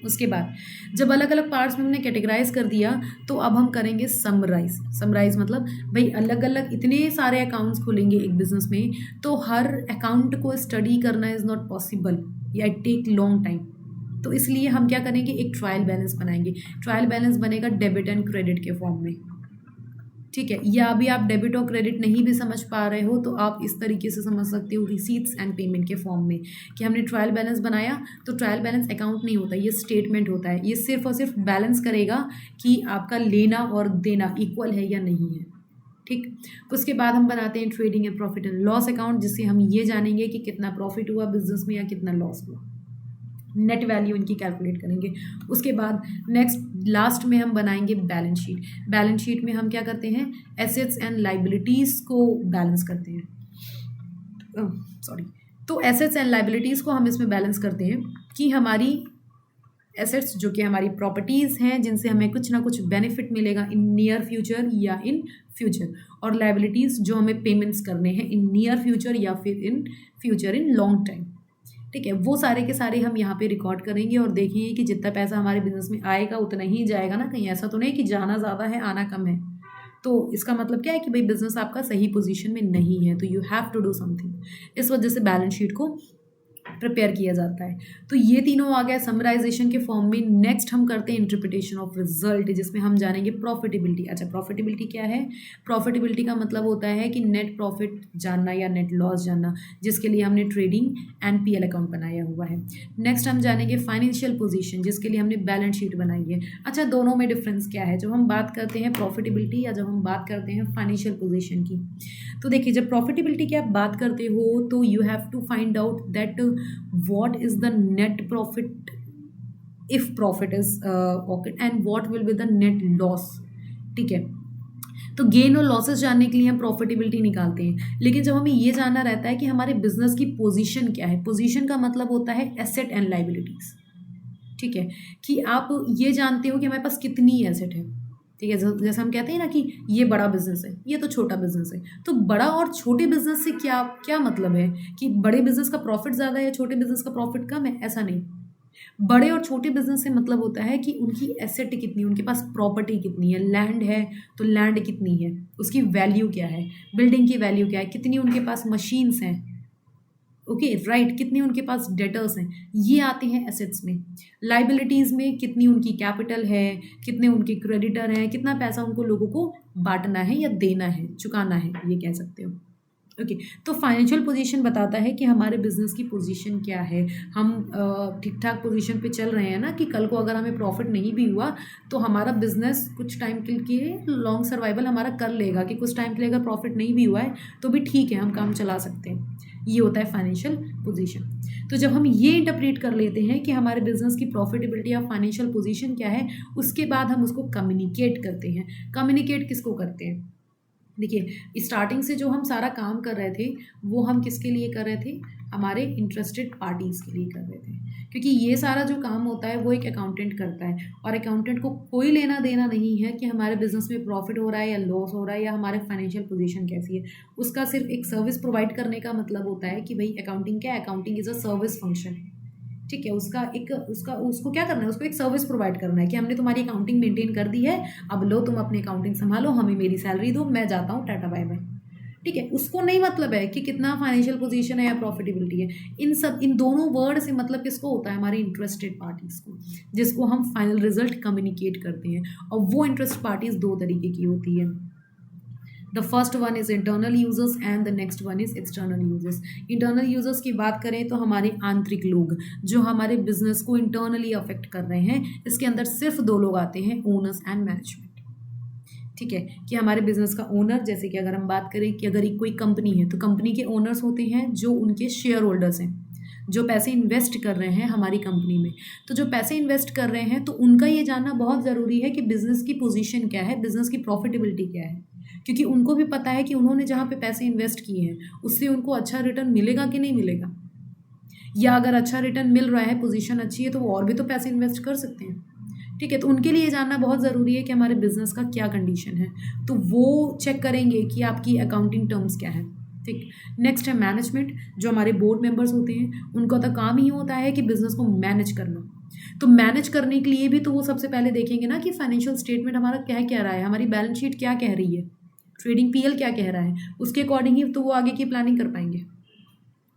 उसके बाद जब अलग अलग पार्ट्स में हमने कैटेगराइज कर दिया तो अब हम करेंगे समराइज। समराइज मतलब भाई अलग अलग इतने सारे अकाउंट्स खुलेंगे एक बिजनेस में, तो हर अकाउंट को स्टडी करना इज़ नॉट पॉसिबल, या इट टेक लॉन्ग टाइम। तो इसलिए हम क्या करेंगे, एक ट्रायल बैलेंस बनाएंगे। ट्रायल बैलेंस बनेगा डेबिट एंड क्रेडिट के फॉर्म में। ठीक है, या अभी आप डेबिट और क्रेडिट नहीं भी समझ पा रहे हो तो आप इस तरीके से समझ सकते हो, रिसीट्स एंड पेमेंट के फॉर्म में, कि हमने ट्रायल बैलेंस बनाया। तो ट्रायल बैलेंस अकाउंट नहीं होता, ये स्टेटमेंट होता है। ये सिर्फ और सिर्फ बैलेंस करेगा कि आपका लेना और देना इक्वल है या नहीं है। ठीक, उसके बाद हम बनाते हैं trading and profit and loss account, जिससे हम ये जानेंगे कि कितना प्रॉफिट हुआ बिजनेस में या कितना लॉस हुआ, नेट वैल्यू इनकी कैलकुलेट करेंगे। उसके बाद नेक्स्ट लास्ट में हम बनाएंगे बैलेंस शीट। बैलेंस शीट में हम क्या करते हैं, एसेट्स एंड लाइबिलिटीज़ को बैलेंस करते हैं। सॉरी, तो एसेट्स एंड लाइबिलिटीज़ को हम इसमें बैलेंस करते हैं कि हमारी एसेट्स जो कि हमारी प्रॉपर्टीज़ हैं, जिनसे हमें कुछ ना कुछ बेनिफिट मिलेगा इन नियर फ्यूचर या इन फ्यूचर, और लाइबिलिटीज़ जो हमें पेमेंट्स करने हैं इन नियर फ्यूचर या फिर in future in long time. ठीक है, वो सारे के सारे हम यहाँ पे रिकॉर्ड करेंगे और देखेंगे कि जितना पैसा हमारे बिजनेस में आएगा उतना ही जाएगा ना, कहीं ऐसा तो नहीं कि जाना ज़्यादा है आना कम है। तो इसका मतलब क्या है कि भाई बिजनेस आपका सही पोजीशन में नहीं है, तो you have to do something. इस वजह से बैलेंस शीट को प्रिपेयर किया जाता है। तो ये तीनों आ गया समराइजेशन के फॉर्म में। नेक्स्ट हम करते हैं इंटरप्रिटेशन ऑफ रिजल्ट, जिसमें हम जानेंगे प्रॉफिटेबिलिटी। अच्छा, प्रॉफिटेबिलिटी क्या है? प्रॉफिटेबिलिटी का मतलब होता है कि नेट प्रॉफिट जानना या नेट लॉस जानना, जिसके लिए हमने ट्रेडिंग एंड पीएल अकाउंट बनाया हुआ है। नेक्स्ट हम जानेंगे फाइनेंशियल पोजीशन, जिसके लिए हमने बैलेंस शीट बनाई है। अच्छा, दोनों में डिफरेंस क्या है? जब हम बात करते हैं प्रॉफिटेबिलिटी या जब हम बात करते हैं फाइनेंशियल पोजीशन की, तो देखिए जब प्रॉफिटेबिलिटी की आप बात करते हो तो you have to find out that what is the net profit if profit is occurred and what will be the net loss ठीक है। तो गेन और लॉसेस जानने के लिए हम प्रॉफिटेबिलिटी निकालते हैं, लेकिन जब हमें ये जानना रहता है कि हमारे बिजनेस की पोजीशन क्या है, पोजीशन का मतलब होता है एसेट एंड लाइबिलिटीज। ठीक है, कि आप ये जानते हो कि हमारे पास कितनी एसेट है। ठीक है, जैसे हम कहते हैं ना कि ये बड़ा बिजनेस है, ये तो छोटा बिजनेस है। तो बड़ा और छोटे बिजनेस से क्या क्या मतलब है कि बड़े बिजनेस का प्रॉफिट ज़्यादा है या छोटे बिजनेस का प्रॉफिट कम है? ऐसा नहीं। बड़े और छोटे बिजनेस से मतलब होता है कि उनकी एसेट कितनी है, उनके पास प्रॉपर्टी कितनी है, लैंड है तो लैंड कितनी है, उसकी वैल्यू क्या है, बिल्डिंग की वैल्यू क्या है, कितनी उनके पास मशीन्स हैं, ओके राइट, कितनी उनके पास डेटर्स हैं, ये आते हैं एसेट्स में। लाइबिलिटीज़ में कितनी उनकी कैपिटल है, कितने उनके क्रेडिटर हैं, कितना पैसा उनको लोगों को बांटना है या देना है, चुकाना है, ये कह सकते हो। ओके, तो फाइनेंशियल पोजीशन बताता है कि हमारे बिजनेस की पोजीशन क्या है। हम ठीक ठाक पोजीशन पे चल रहे हैं ना, कि कल को अगर हमें प्रॉफिट नहीं भी हुआ तो हमारा बिजनेस कुछ टाइम के लिए लॉन्ग सर्वाइवल हमारा कर लेगा, कि कुछ टाइम के लिए अगर प्रॉफिट नहीं भी हुआ है तो भी ठीक है, हम काम चला सकते हैं। ये होता है फाइनेंशियल पोजीशन। तो जब हम ये इंटरप्रेट कर लेते हैं कि हमारे बिजनेस की प्रॉफिटेबिलिटी या फाइनेंशियल पोजीशन क्या है, उसके बाद हम उसको कम्युनिकेट करते हैं। कम्युनिकेट किसको करते हैं? देखिए, स्टार्टिंग से जो हम सारा काम कर रहे थे वो हम किसके लिए कर रहे थे? हमारे इंटरेस्टेड पार्टीज़ के लिए कर रहे थे, क्योंकि ये सारा जो काम होता है वो एक अकाउंटेंट करता है, और अकाउंटेंट को कोई लेना देना नहीं है कि हमारे बिजनेस में प्रॉफिट हो रहा है या लॉस हो रहा है या हमारे फाइनेंशियल पोजीशन कैसी है। उसका सिर्फ एक सर्विस प्रोवाइड करने का मतलब होता है कि भाई अकाउंटिंग क्या है? Accounting is a service function. ठीक है, उसको क्या करना है? उसको एक सर्विस प्रोवाइड करना है कि हमने तुम्हारी अकाउंटिंग मेंटेन कर दी है, अब लो तुम अपनी अकाउंटिंग संभालो, हमें मेरी सैलरी दो, मैं जाता हूँ, टाटा बाय बाय। ठीक है, उसको नहीं मतलब है कि कितना फाइनेंशियल पोजीशन है या प्रॉफिटेबिलिटी है। इन दोनों वर्ड से मतलब किसको होता है? हमारे इंटरेस्टेड पार्टीज को, जिसको हम फाइनल रिजल्ट कम्युनिकेट करते हैं। और वो इंटरेस्ट पार्टीज दो तरीके की होती है। The first one is internal users and the next one is external users. Internal users की बात करें तो हमारे आंतरिक लोग जो हमारे बिजनेस को इंटरनली अफेक्ट कर रहे हैं। इसके अंदर सिर्फ दो लोग आते हैं, ओनर्स एंड मैनेजमेंट। ठीक है, कि हमारे बिजनेस का ओनर, जैसे कि अगर हम बात करें कि अगर एक कोई कंपनी है तो कंपनी के ओनर्स होते हैं जो उनके शेयर होल्डर्स हैं, जो पैसे इन्वेस्ट कर रहे हैं हमारी कंपनी में। तो जो पैसे इन्वेस्ट कर रहे हैं तो उनका ये जानना बहुत ज़रूरी है कि बिज़नेस की पोजीशन क्या है, बिज़नेस की प्रॉफिटेबिलिटी क्या है, क्योंकि उनको भी पता है कि उन्होंने जहाँ पे पैसे इन्वेस्ट किए हैं उससे उनको अच्छा रिटर्न मिलेगा कि नहीं मिलेगा, या अगर अच्छा रिटर्न मिल रहा है, पोजीशन अच्छी है, तो वो और भी तो पैसे इन्वेस्ट कर सकते हैं। ठीक है, तो उनके लिए जानना बहुत ज़रूरी है कि हमारे बिजनेस का क्या कंडीशन है, तो वो चेक करेंगे कि आपकी अकाउंटिंग टर्म्स क्या है। ठीक, नेक्स्ट है मैनेजमेंट, जो हमारे बोर्ड मेंबर्स होते हैं, उनका तो काम ही होता है कि बिजनेस को मैनेज करना। तो मैनेज करने के लिए भी तो वो सबसे पहले देखेंगे ना कि फाइनेंशियल स्टेटमेंट हमारा क्या कह रहा है, हमारी बैलेंस शीट क्या कह रही है, ट्रेडिंग पीएल क्या कह रहा है, उसके अकॉर्डिंग ही तो वो आगे की प्लानिंग कर पाएंगे।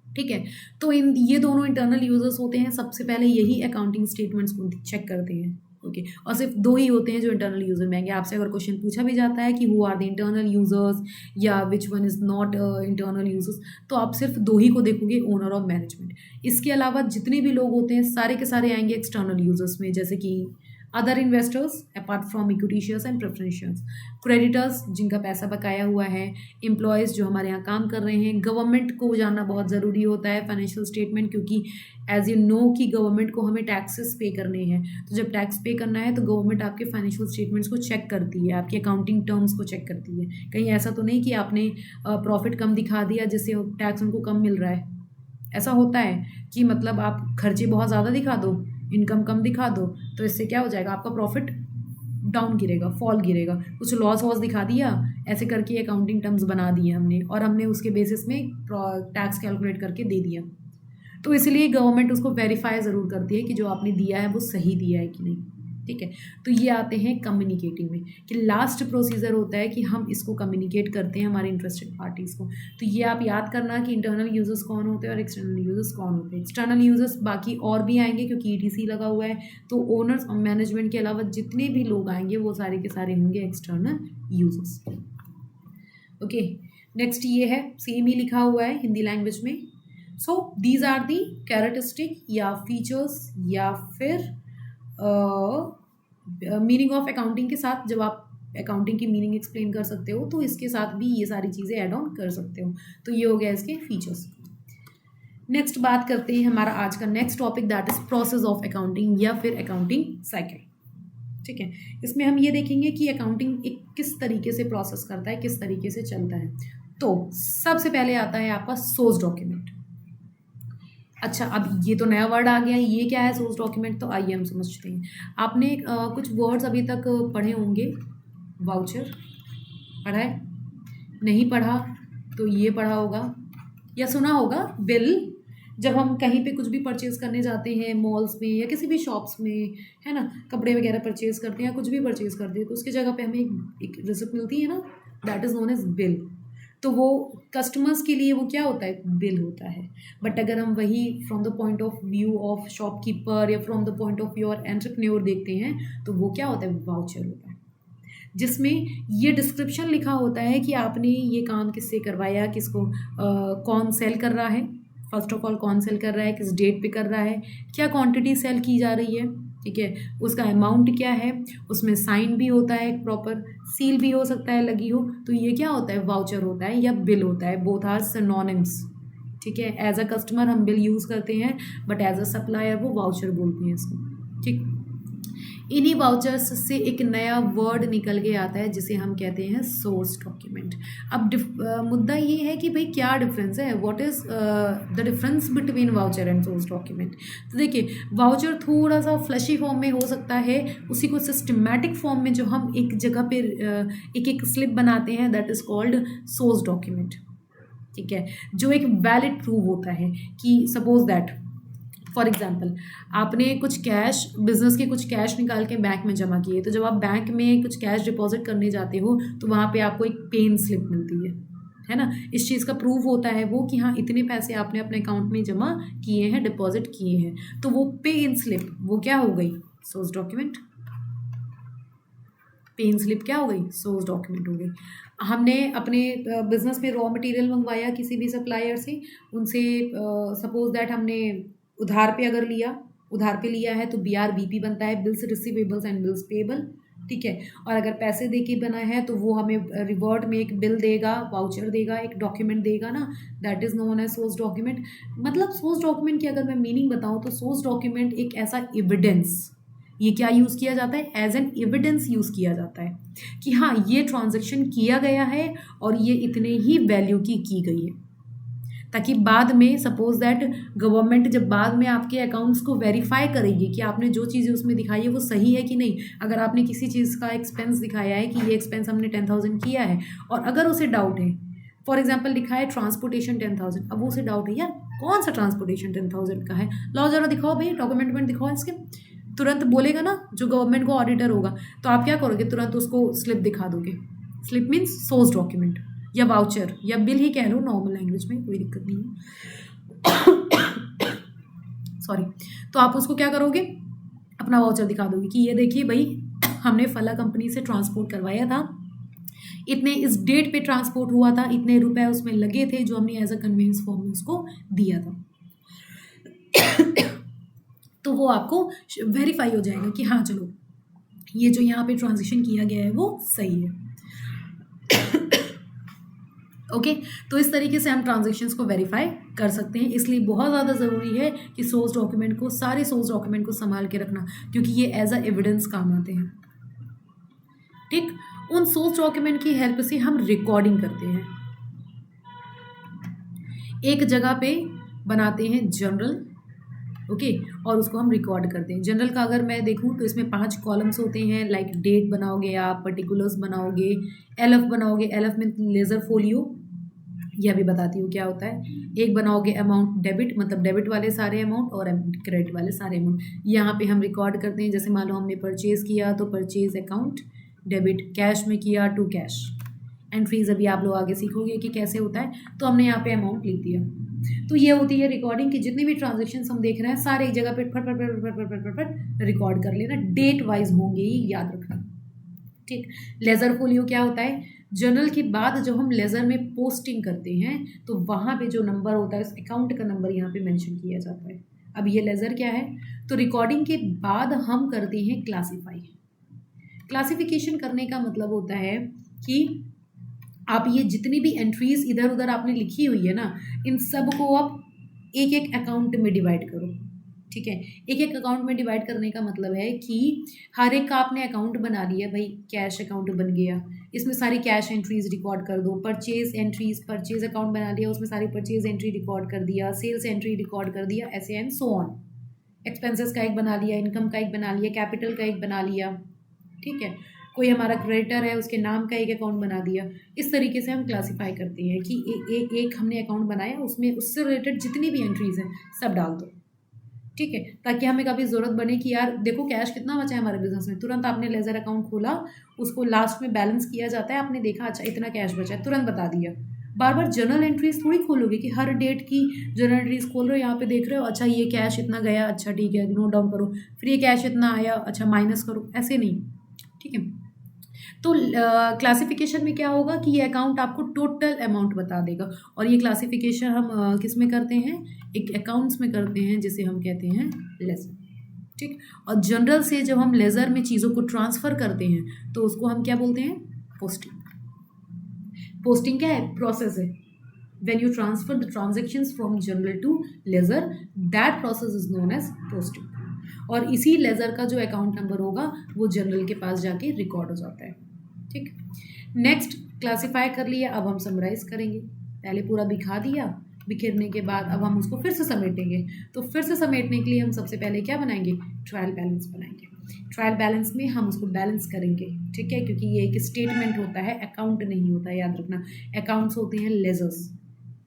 ठीक है, तो ये दोनों इंटरनल यूजर्स होते हैं, सबसे पहले यही अकाउंटिंग स्टेटमेंट्स को चेक करते हैं। ओके, और सिर्फ दो ही होते हैं जो इंटरनल यूजर में आएंगे। आपसे अगर क्वेश्चन पूछा भी जाता है कि who are the internal users या which one is not internal users, तो आप सिर्फ दो ही को देखोगे, ओनर और मैनेजमेंट। इसके अलावा जितने भी लोग होते हैं सारे के सारे आएंगे एक्सटर्नल यूजर्स में, जैसे कि other investors apart from equity shares and preference shares, creditors जिनका पैसा बकाया हुआ है, एम्प्लॉयज़ जो हमारे यहाँ काम कर रहे हैं, गवर्नमेंट को जानना बहुत ज़रूरी होता है फाइनेंशियल स्टेटमेंट, क्योंकि एज यू नो कि गवर्नमेंट को हमें टैक्सेस पे करने हैं। तो जब टैक्स पे करना है तो गवर्नमेंट आपके फाइनेंशियल स्टेटमेंट्स को चेक करती है, आपकी अकाउंटिंग टर्म्स को चेक करती है। कहीं ऐसा तो नहीं कि आपने प्रॉफिट कम दिखा दिया जिससे टैक्स उनको कम मिल रहा है। ऐसा होता है कि मतलब आप खर्चे बहुत ज़्यादा दिखा दो, इनकम कम दिखा दो, तो इससे क्या हो जाएगा? आपका प्रॉफिट डाउन गिरेगा, फॉल गिरेगा। कुछ लॉस वॉस दिखा दिया, ऐसे करके अकाउंटिंग टर्म्स बना दिए हमने, और हमने उसके बेसिस में टैक्स कैलकुलेट करके दे दिया। तो इसलिए गवर्नमेंट उसको वेरीफाई ज़रूर करती है कि जो आपने दिया है वो सही दिया है कि नहीं। ठीक है, तो ये आते हैं कम्युनिकेटिंग में, कि लास्ट प्रोसीजर होता है कि हम इसको कम्युनिकेट करते हैं हमारे इंटरेस्टेड पार्टीज़ को। तो ये आप याद करना कि इंटरनल यूजर्स कौन होते हैं और एक्सटर्नल यूजर्स कौन होते हैं। एक्सटर्नल यूजर्स बाकी और भी आएंगे क्योंकि ईटीसी लगा हुआ है, तो ओनर्स और मैनेजमेंट के अलावा जितने भी लोग आएंगे वो सारे के सारे होंगे एक्सटर्नल यूजर्स। ओके, नेक्स्ट ये है, सेम ही लिखा हुआ है हिंदी लैंग्वेज में। So these are the characteristic या फीचर्स या फिर मीनिंग ऑफ अकाउंटिंग के साथ, जब आप अकाउंटिंग की मीनिंग एक्सप्लेन कर सकते हो तो इसके साथ भी ये सारी चीज़ें ऐड ऑन कर सकते हो। तो ये हो गया इसके फीचर्स। नेक्स्ट बात करते हैं हमारा आज का next topic, that is process of accounting या फिर अकाउंटिंग साइकिल। ठीक है, इसमें हम ये देखेंगे कि अकाउंटिंग एक किस तरीके से प्रोसेस करता है, किस तरीके से चलता है। तो सबसे पहले आता है आपका सोर्स डॉक्यूमेंट। अच्छा, अब ये तो नया वर्ड आ गया, ये क्या है सोर्स डॉक्यूमेंट, तो आइए हम समझते हैं। आपने कुछ वर्ड्स अभी तक पढ़े होंगे। वाउचर पढ़ा है, नहीं पढ़ा तो ये पढ़ा होगा या सुना होगा बिल। जब हम कहीं पे कुछ भी परचेज़ करने जाते हैं मॉल्स में या किसी भी शॉप्स में, है ना, कपड़े वगैरह परचेज़ करते हैं या कुछ भी परचेज़ करते हैं, तो उसकी जगह पे हमें एक रिसिप्ट मिलती है ना, that is known as bill. तो वो कस्टमर्स के लिए वो क्या होता है, बिल होता है। बट अगर हम वही from the point of view of shopkeeper या from the point of view और एंटरप्रेन्योर देखते हैं, तो वो क्या होता है, वाउचर होता है, जिसमें ये डिस्क्रिप्शन लिखा होता है कि आपने ये काम किससे करवाया, किसको कौन सेल कर रहा है, फर्स्ट ऑफ ऑल कौन सेल कर रहा है, किस डेट पे कर रहा है, क्या क्वांटिटी सेल की जा रही है, ठीक है, उसका अमाउंट क्या है, उसमें साइन भी होता है, एक प्रॉपर सील भी हो सकता है लगी हो, तो ये क्या होता है, वाउचर होता है या बिल होता है। बोथ आर सिनोनिम्स, ठीक है। एज अ कस्टमर हम बिल यूज़ करते हैं, बट एज अ सप्लायर वो वाउचर बोलते हैं इसको, ठीक। इन्हीं वाउचर्स से एक नया वर्ड निकल के आता है जिसे हम कहते हैं सोर्स डॉक्यूमेंट। अब मुद्दा ये है कि भाई क्या डिफरेंस है, what is the difference between voucher and source document. तो देखिए, वाउचर थोड़ा सा फ्लशी फॉर्म में हो सकता है, उसी को सिस्टमैटिक फॉर्म में जो हम एक जगह पे एक एक स्लिप बनाते हैं, that is called source document, ठीक है, जो एक वैलिड प्रूव होता है कि सपोज दैट फॉर एग्जाम्पल आपने कुछ कैश, बिजनेस के कुछ कैश निकाल के बैंक में जमा किए, तो जब आप बैंक में कुछ कैश डिपॉजिट करने जाते हो तो वहाँ पे आपको एक पेन स्लिप मिलती है ना, इस चीज़ का प्रूफ होता है वो कि हाँ इतने पैसे आपने अपने अकाउंट में जमा किए हैं, डिपॉजिट किए हैं, तो वो पे इन स्लिप वो क्या हो गई, सोर्स डॉक्यूमेंट। पेन स्लिप क्या हो गई, सोर्स डॉक्यूमेंट हो गई। हमने अपने बिजनेस में रॉ मटेरियल मंगवाया किसी भी सप्लायर से, उनसे सपोज दैट हमने उधार पे अगर लिया, उधार पे लिया है तो BRBP बनता है, bills receivables and bills payable, ठीक है। और अगर पैसे दे के बना है तो वो हमें रिवर्ट में एक बिल देगा, वाउचर देगा, एक डॉक्यूमेंट देगा ना, that is known as source document. मतलब सोर्स डॉक्यूमेंट की अगर मैं मीनिंग बताऊँ तो सोर्स डॉक्यूमेंट एक ऐसा एविडेंस, ये क्या यूज़ किया जाता है, एज एन एविडेंस यूज़ किया जाता है कि हाँ ये ट्रांजैक्शन किया गया है और ये इतने ही वैल्यू की गई है, ताकि बाद में सपोज दैट गवर्नमेंट जब बाद में आपके अकाउंट्स को वेरीफाई करेगी कि आपने जो चीज़ें उसमें दिखाई है वो सही है कि नहीं। अगर आपने किसी चीज़ का एक्सपेंस दिखाया है कि ये एक्सपेंस हमने 10,000 किया है, और अगर उसे डाउट है, फॉर एग्जाम्पल लिखा है ट्रांसपोर्टेशन 10,000, अब उसे डाउट है यार कौन सा ट्रांसपोर्टेशन 10,000 का है, लाओ जरा दिखाओ भाई, डॉक्यूमेंट दिखाओ इसके, तुरंत बोलेगा ना जो गवर्नमेंट को ऑडिटर होगा, तो आप क्या करोगे, तुरंत उसको स्लिप दिखा दोगे। स्लिप मीन्स सोर्स डॉक्यूमेंट या वाउचर या बिल ही कह लो नॉर्मल लैंग्वेज में, कोई दिक्कत नहीं है सॉरी। तो आप उसको क्या करोगे, अपना वाउचर दिखा दोगे कि ये देखिए भाई हमने फला कंपनी से ट्रांसपोर्ट करवाया था, इतने इस डेट पे ट्रांसपोर्ट हुआ था, इतने रुपए उसमें लगे थे जो हमने एज अ कन्वेंस फॉर्म में उसको दिया था। तो वो आपको वेरीफाई हो जाएगा कि हाँ चलो ये जो यहाँ पे ट्रांजेक्शन किया गया है वो सही है। ओके, तो इस तरीके से हम ट्रांजेक्शन्स को वेरीफाई कर सकते हैं, इसलिए बहुत ज़्यादा ज़रूरी है कि सोर्स डॉक्यूमेंट को, सारे सोर्स डॉक्यूमेंट को संभाल के रखना, क्योंकि ये एज अ एविडेंस काम आते हैं, ठीक। उन सोर्स डॉक्यूमेंट की हेल्प से हम रिकॉर्डिंग करते हैं, एक जगह पे बनाते हैं जनरल, ओके, और उसको हम रिकॉर्ड करते हैं। जनरल का अगर मैं देखूँ तो इसमें 5 कॉलम्स होते हैं, लाइक डेट बनाओगे आप, पर्टिकुलर्स बनाओगे, LF बनाओगे, LF में लेज़र फोलियो, यह भी बताती हूँ क्या होता है। एक बनाओगे अमाउंट डेबिट, मतलब डेबिट वाले सारे अमाउंट और क्रेडिट वाले सारे अमाउंट, यहाँ पे हम रिकॉर्ड करते हैं। जैसे मान लो हमने परचेज़ किया तो परचेज़ अकाउंट डेबिट, कैश में किया टू कैश, एंट्रीज अभी आप लोग आगे सीखोगे कि कैसे होता है, तो हमने यहाँ पे अमाउंट लिख दिया। तो ये होती है रिकॉर्डिंग की, जितने भी ट्रांजेक्शन हम देख रहे हैं सारे एक जगह पे फट फट फट फट फट फट फट रिकॉर्ड कर लेना, डेट वाइज होंगे ये याद रखना, ठीक। लेजर फोलियो क्या होता है, जर्नल के बाद जब हम लेजर में पोस्टिंग करते हैं तो वहाँ पे जो नंबर होता है उस अकाउंट का नंबर यहाँ पे मेंशन किया जाता है। अब ये लेजर क्या है, तो रिकॉर्डिंग के बाद हम करते हैं क्लासीफाई। क्लासिफिकेशन करने का मतलब होता है कि आप ये जितनी भी एंट्रीज इधर उधर आपने लिखी हुई है ना, इन सब को आप एक एक अकाउंट में डिवाइड करो, ठीक है। एक एक अकाउंट में डिवाइड करने का मतलब है कि हर एक का आपने अकाउंट बना लिया, भाई कैश अकाउंट बन गया, इसमें सारी कैश एंट्रीज रिकॉर्ड कर दो, परचेज एंट्रीज, परचेज अकाउंट बना लिया, उसमें सारी परचेज एंट्री रिकॉर्ड कर दिया, सेल्स एंट्री रिकॉर्ड कर दिया, ऐसे एंड सो ऑन। एक्सपेंसेस का एक बना लिया, इनकम का एक बना लिया, कैपिटल का एक बना लिया, ठीक है। कोई हमारा क्रेडिटर है, उसके नाम का एक अकाउंट बना दिया। इस तरीके से हम क्लासीफाई करते हैं कि एक हमने अकाउंट बनाया, उसमें उससे रिलेटेड जितनी भी एंट्रीज हैं सब डाल दो, ठीक है, ताकि हमें कभी ज़रूरत बने कि यार देखो कैश कितना बचा है हमारे बिजनेस में, तुरंत आपने लेजर अकाउंट खोला, उसको लास्ट में बैलेंस किया जाता है, आपने देखा अच्छा इतना कैश बचा है, तुरंत बता दिया। बार बार जर्नल एंट्रीज थोड़ी खोलोगे कि हर डेट की जर्नल एंट्रीज खोल रहे हो, यहाँ पे देख रहे हो अच्छा ये कैश इतना गया, अच्छा ठीक है नोट डाउन करो, फिर ये कैश इतना आया, अच्छा माइनस करो, ऐसे नहीं, ठीक है। तो क्लासिफिकेशन में क्या होगा कि ये अकाउंट आपको टोटल अमाउंट बता देगा, और ये क्लासिफिकेशन हम किस में करते हैं, एक अकाउंट्स में करते हैं जिसे हम कहते हैं लेजर, ठीक। और जनरल से जब हम लेजर में चीज़ों को ट्रांसफ़र करते हैं तो उसको हम क्या बोलते हैं, पोस्टिंग। पोस्टिंग क्या है, प्रोसेस है। when you transfer the transactions from journal to ledger, that process is known as posting। और इसी लेजर का जो अकाउंट नंबर होगा वो जर्नल के पास जाके रिकॉर्ड हो जाता है, ठीक। नेक्स्ट क्लासीफाई कर लिया, अब हम समराइज करेंगे। पहले पूरा दिखा दिया, बिखेरने के बाद अब हम उसको फिर से समेटेंगे। तो फिर से समेटने के लिए हम सबसे पहले क्या बनाएंगे, ट्रायल बैलेंस बनाएंगे। ट्रायल बैलेंस में हम उसको बैलेंस करेंगे, ठीक है, क्योंकि ये एक स्टेटमेंट होता है, अकाउंट नहीं होता है, याद रखना। अकाउंट्स होते हैं लेजर्स,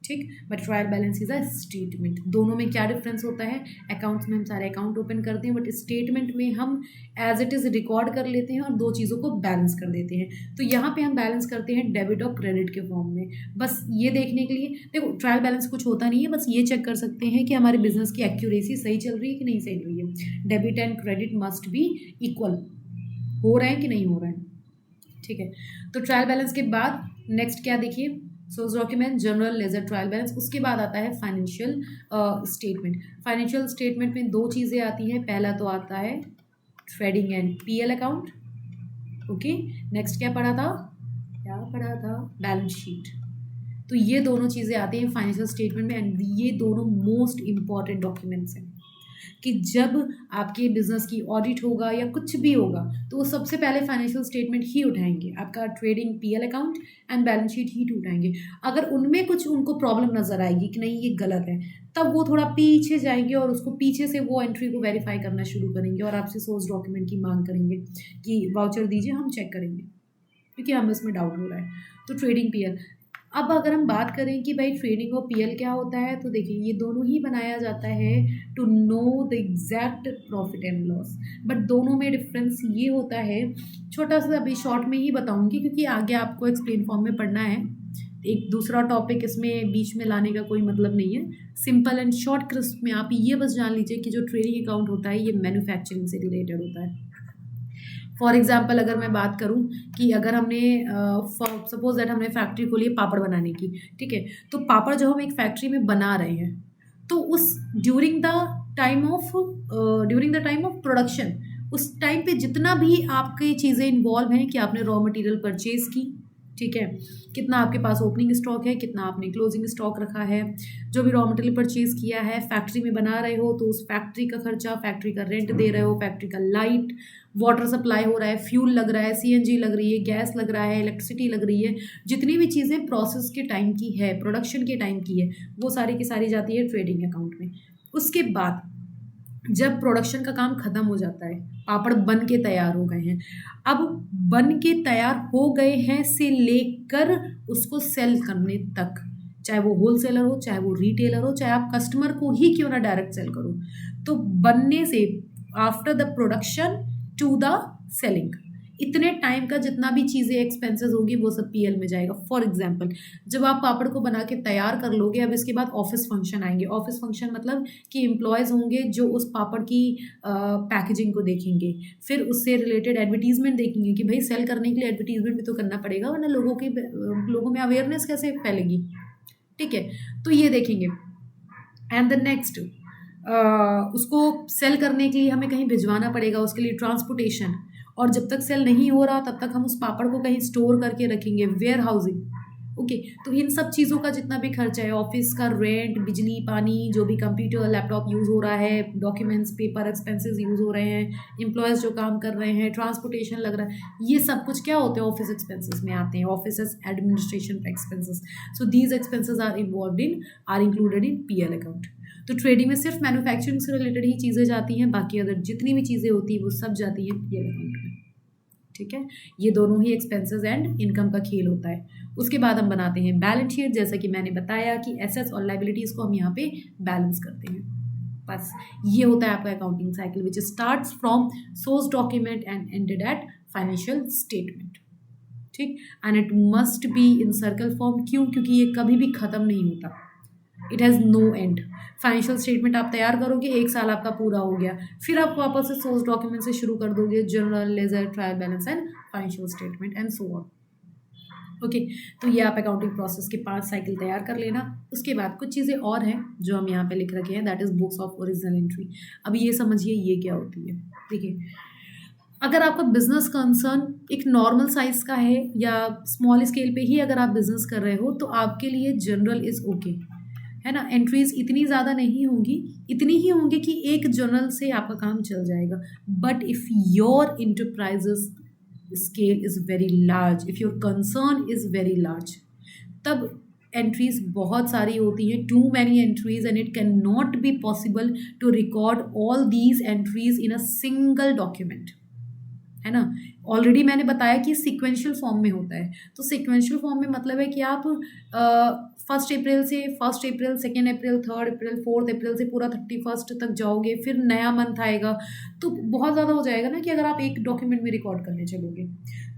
ठीक, but trial balance is a statement. दोनों में क्या डिफरेंस होता है, अकाउंट्स में हम सारे अकाउंट ओपन करते हैं, बट स्टेटमेंट में हम एज इट इज़ रिकॉर्ड कर लेते हैं और दो चीज़ों को बैलेंस कर देते हैं। तो यहाँ पे हम बैलेंस करते हैं डेबिट और क्रेडिट के फॉर्म में। बस ये देखने के लिए, देखो ट्रायल बैलेंस कुछ होता नहीं है, बस ये चेक कर सकते हैं कि हमारे बिजनेस की एक्यूरेसी सही चल रही है कि नहीं चल रही है। Debit and credit must be equal, हो रहे हैं कि नहीं हो रहे हैं, ठीक है। तो ट्रायल बैलेंस के बाद नेक्स्ट क्या देखिए, source document, journal, ledger, trial balance. उसके बाद आता है फाइनेंशियल स्टेटमेंट। फाइनेंशियल स्टेटमेंट में दो चीज़ें आती हैं, पहला तो आता है trading and PL account, okay. Next क्या पढ़ा था, बैलेंस शीट। तो ये दोनों चीज़ें आती हैं फाइनेंशियल स्टेटमेंट में, एंड ये दोनों मोस्ट इंपॉर्टेंट डॉक्यूमेंट्स हैं कि जब आपके बिजनेस की ऑडिट होगा या कुछ भी होगा तो वो सबसे पहले फाइनेंशियल स्टेटमेंट ही उठाएंगे, आपका trading PL account and balance sheet ही उठाएंगे। अगर उनमें कुछ उनको प्रॉब्लम नज़र आएगी कि नहीं ये गलत है, तब वो थोड़ा पीछे जाएंगे और उसको पीछे से वो एंट्री को वेरीफाई करना शुरू करेंगे और आपसे सोर्स डॉक्यूमेंट की मांग करेंगे कि वाउचर दीजिए, हम चेक करेंगे, क्योंकि हमें इसमें डाउट हो रहा है। तो ट्रेडिंग पीएल। अब अगर हम बात करें कि भाई ट्रेडिंग और पीएल क्या होता है, तो देखिए ये दोनों ही बनाया जाता है to know the exact profit and loss, but दोनों में डिफरेंस ये होता है, छोटा सा अभी शॉर्ट में ही बताऊंगी क्योंकि आगे आपको एक्सप्लेन फॉर्म में पढ़ना है। एक दूसरा टॉपिक इसमें बीच में लाने का कोई मतलब नहीं है। सिंपल एंड शॉर्ट क्रिस्प में आप ये बस जान लीजिए कि जो ट्रेडिंग अकाउंट होता है ये मैन्युफैक्चरिंग से रिलेटेड होता है। फॉर एग्जाम्पल अगर मैं बात करूं कि अगर हमने सपोज दैट हमने फैक्ट्री खोली है पापड़ बनाने की, ठीक है, तो पापड़ जो हम एक फैक्ट्री में बना रहे हैं तो उस during the time of production, उस टाइम पे जितना भी आपकी चीज़ें इन्वॉल्व हैं कि आपने रॉ मटेरियल परचेज की, ठीक है, कितना आपके पास ओपनिंग स्टॉक है, कितना आपने क्लोजिंग स्टॉक रखा है, जो भी रॉ मटेरियल परचेज किया है, फैक्ट्री में बना रहे हो तो उस फैक्ट्री का खर्चा, फैक्ट्री का रेंट दे रहे हो, फैक्ट्री का लाइट वाटर सप्लाई हो रहा है, फ्यूल लग रहा है, सीएनजी लग रही है, गैस लग रहा है, इलेक्ट्रिसिटी लग रही है, जितनी भी चीज़ें प्रोसेस के टाइम की है, प्रोडक्शन के टाइम की है, वो सारी की सारी जाती है ट्रेडिंग अकाउंट में। उसके बाद जब प्रोडक्शन का काम खत्म हो जाता है, पापड़ बन के तैयार हो गए हैं, अब बन के तैयार हो गए हैं से लेकर उसको सेल करने तक, चाहे वो होलसेलर हो, चाहे वो रिटेलर हो, चाहे आप कस्टमर को ही क्यों ना डायरेक्ट सेल करो, तो बनने से after the production to the selling, इतने टाइम का जितना भी चीज़ें एक्सपेंसेस होगी वो सब पीएल में जाएगा। फॉर एग्जांपल जब आप पापड़ को बना के तैयार कर लोगे, अब इसके बाद ऑफिस फंक्शन आएंगे। ऑफिस फंक्शन मतलब कि एम्प्लॉयज़ होंगे जो उस पापड़ की पैकेजिंग को देखेंगे, फिर उससे रिलेटेड एडवर्टीजमेंट देखेंगे कि भाई सेल करने के लिए एडवर्टीजमेंट भी तो करना पड़ेगा, वरना लोगों में अवेयरनेस कैसे फैलेगी, ठीक है, तो ये देखेंगे। एंड द नेक्स्ट उसको सेल करने के लिए हमें कहीं भिजवाना पड़ेगा, उसके लिए ट्रांसपोर्टेशन, और जब तक सेल नहीं हो रहा तब तक हम उस पापड़ को कहीं स्टोर करके रखेंगे, वेयर हाउसिंग, ओके। तो इन सब चीज़ों का जितना भी खर्चा है, ऑफिस का रेंट, बिजली, पानी, जो भी कंप्यूटर लैपटॉप यूज़ हो रहा है, डॉक्यूमेंट्स, पेपर एक्सपेंसेस यूज़ हो रहे हैं, एम्प्लॉयज़ जो काम कर रहे हैं, ट्रांसपोर्टेशन लग रहा है, ये सब कुछ क्या होते हैं, ऑफिस एक्सपेंसेस में आते हैं, office administration expenses. So these expenses are included in PL account. तो ट्रेडिंग में सिर्फ मैन्युफैक्चरिंग से रिलेटेड ही चीज़ें जाती हैं, बाकी अदर जितनी भी चीज़ें होती हैं वो सब जाती हैं पीएल अकाउंट में। ठीक है, ये दोनों ही एक्सपेंसेस एंड इनकम का खेल होता है। उसके बाद हम बनाते हैं बैलेंस शीट, जैसा कि मैंने बताया कि एसेट्स और लायबिलिटीज़ को हम यहाँ पे बैलेंस करते हैं। बस ये होता है आपका accounting cycle, which starts from source document and ended at financial statement. ठीक, and it must be in circle form. क्यों? क्योंकि ये कभी भी ख़त्म नहीं होता, it has no end. Financial statement आप तैयार करोगे, 1 साल आपका पूरा हो गया, फिर आप वापस से सोर्स डॉक्यूमेंट से शुरू कर दोगे, journal, ledger, trial balance and financial statement and so on. Okay, तो ये आप अकाउंटिंग प्रोसेस के 5 साइकिल तैयार कर लेना। उसके बाद कुछ चीज़ें और हैं जो हम यहाँ पे लिख रखे हैं, that is books of original entry. अब ये समझिए ये क्या होती है। देखिए, अगर आपका बिजनेस कंसर्न एक नॉर्मल साइज का है या स्मॉल स्केल पे ही अगर आप बिजनेस कर रहे हो, तो आपके लिए जनरल इज़ ओके, है ना। एंट्रीज इतनी ज़्यादा नहीं होंगी, इतनी ही होंगी कि एक जर्नल से आपका काम चल जाएगा। But if your enterprises scale is very large, if your concern is very large, तब एंट्रीज बहुत सारी होती हैं, too many entries, and it can not be possible to record all these entries in a single document, है ना। Already मैंने बताया कि सिक्वेंशियल फॉर्म में होता है। तो सिक्वेंशियल फॉर्म में मतलब है कि आप 1 अप्रैल से 1 अप्रैल, 2 अप्रैल, 3 अप्रैल, 4 अप्रैल से पूरा 31 तक जाओगे, फिर नया मंथ आएगा, तो बहुत ज़्यादा हो जाएगा ना कि अगर आप एक डॉक्यूमेंट में रिकॉर्ड करने चलोगे।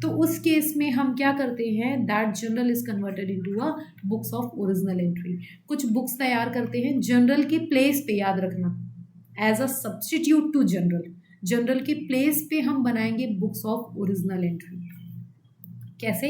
तो उस केस में हम क्या करते हैं, that journal is converted into a books of original entry. कुछ बुक्स तैयार करते हैं जनरल के प्लेस पे, याद रखना, as a substitute to journal. Journal के प्लेस पे हम बनाएंगे बुक्स ऑफ ओरिजिनल एंट्री। कैसे?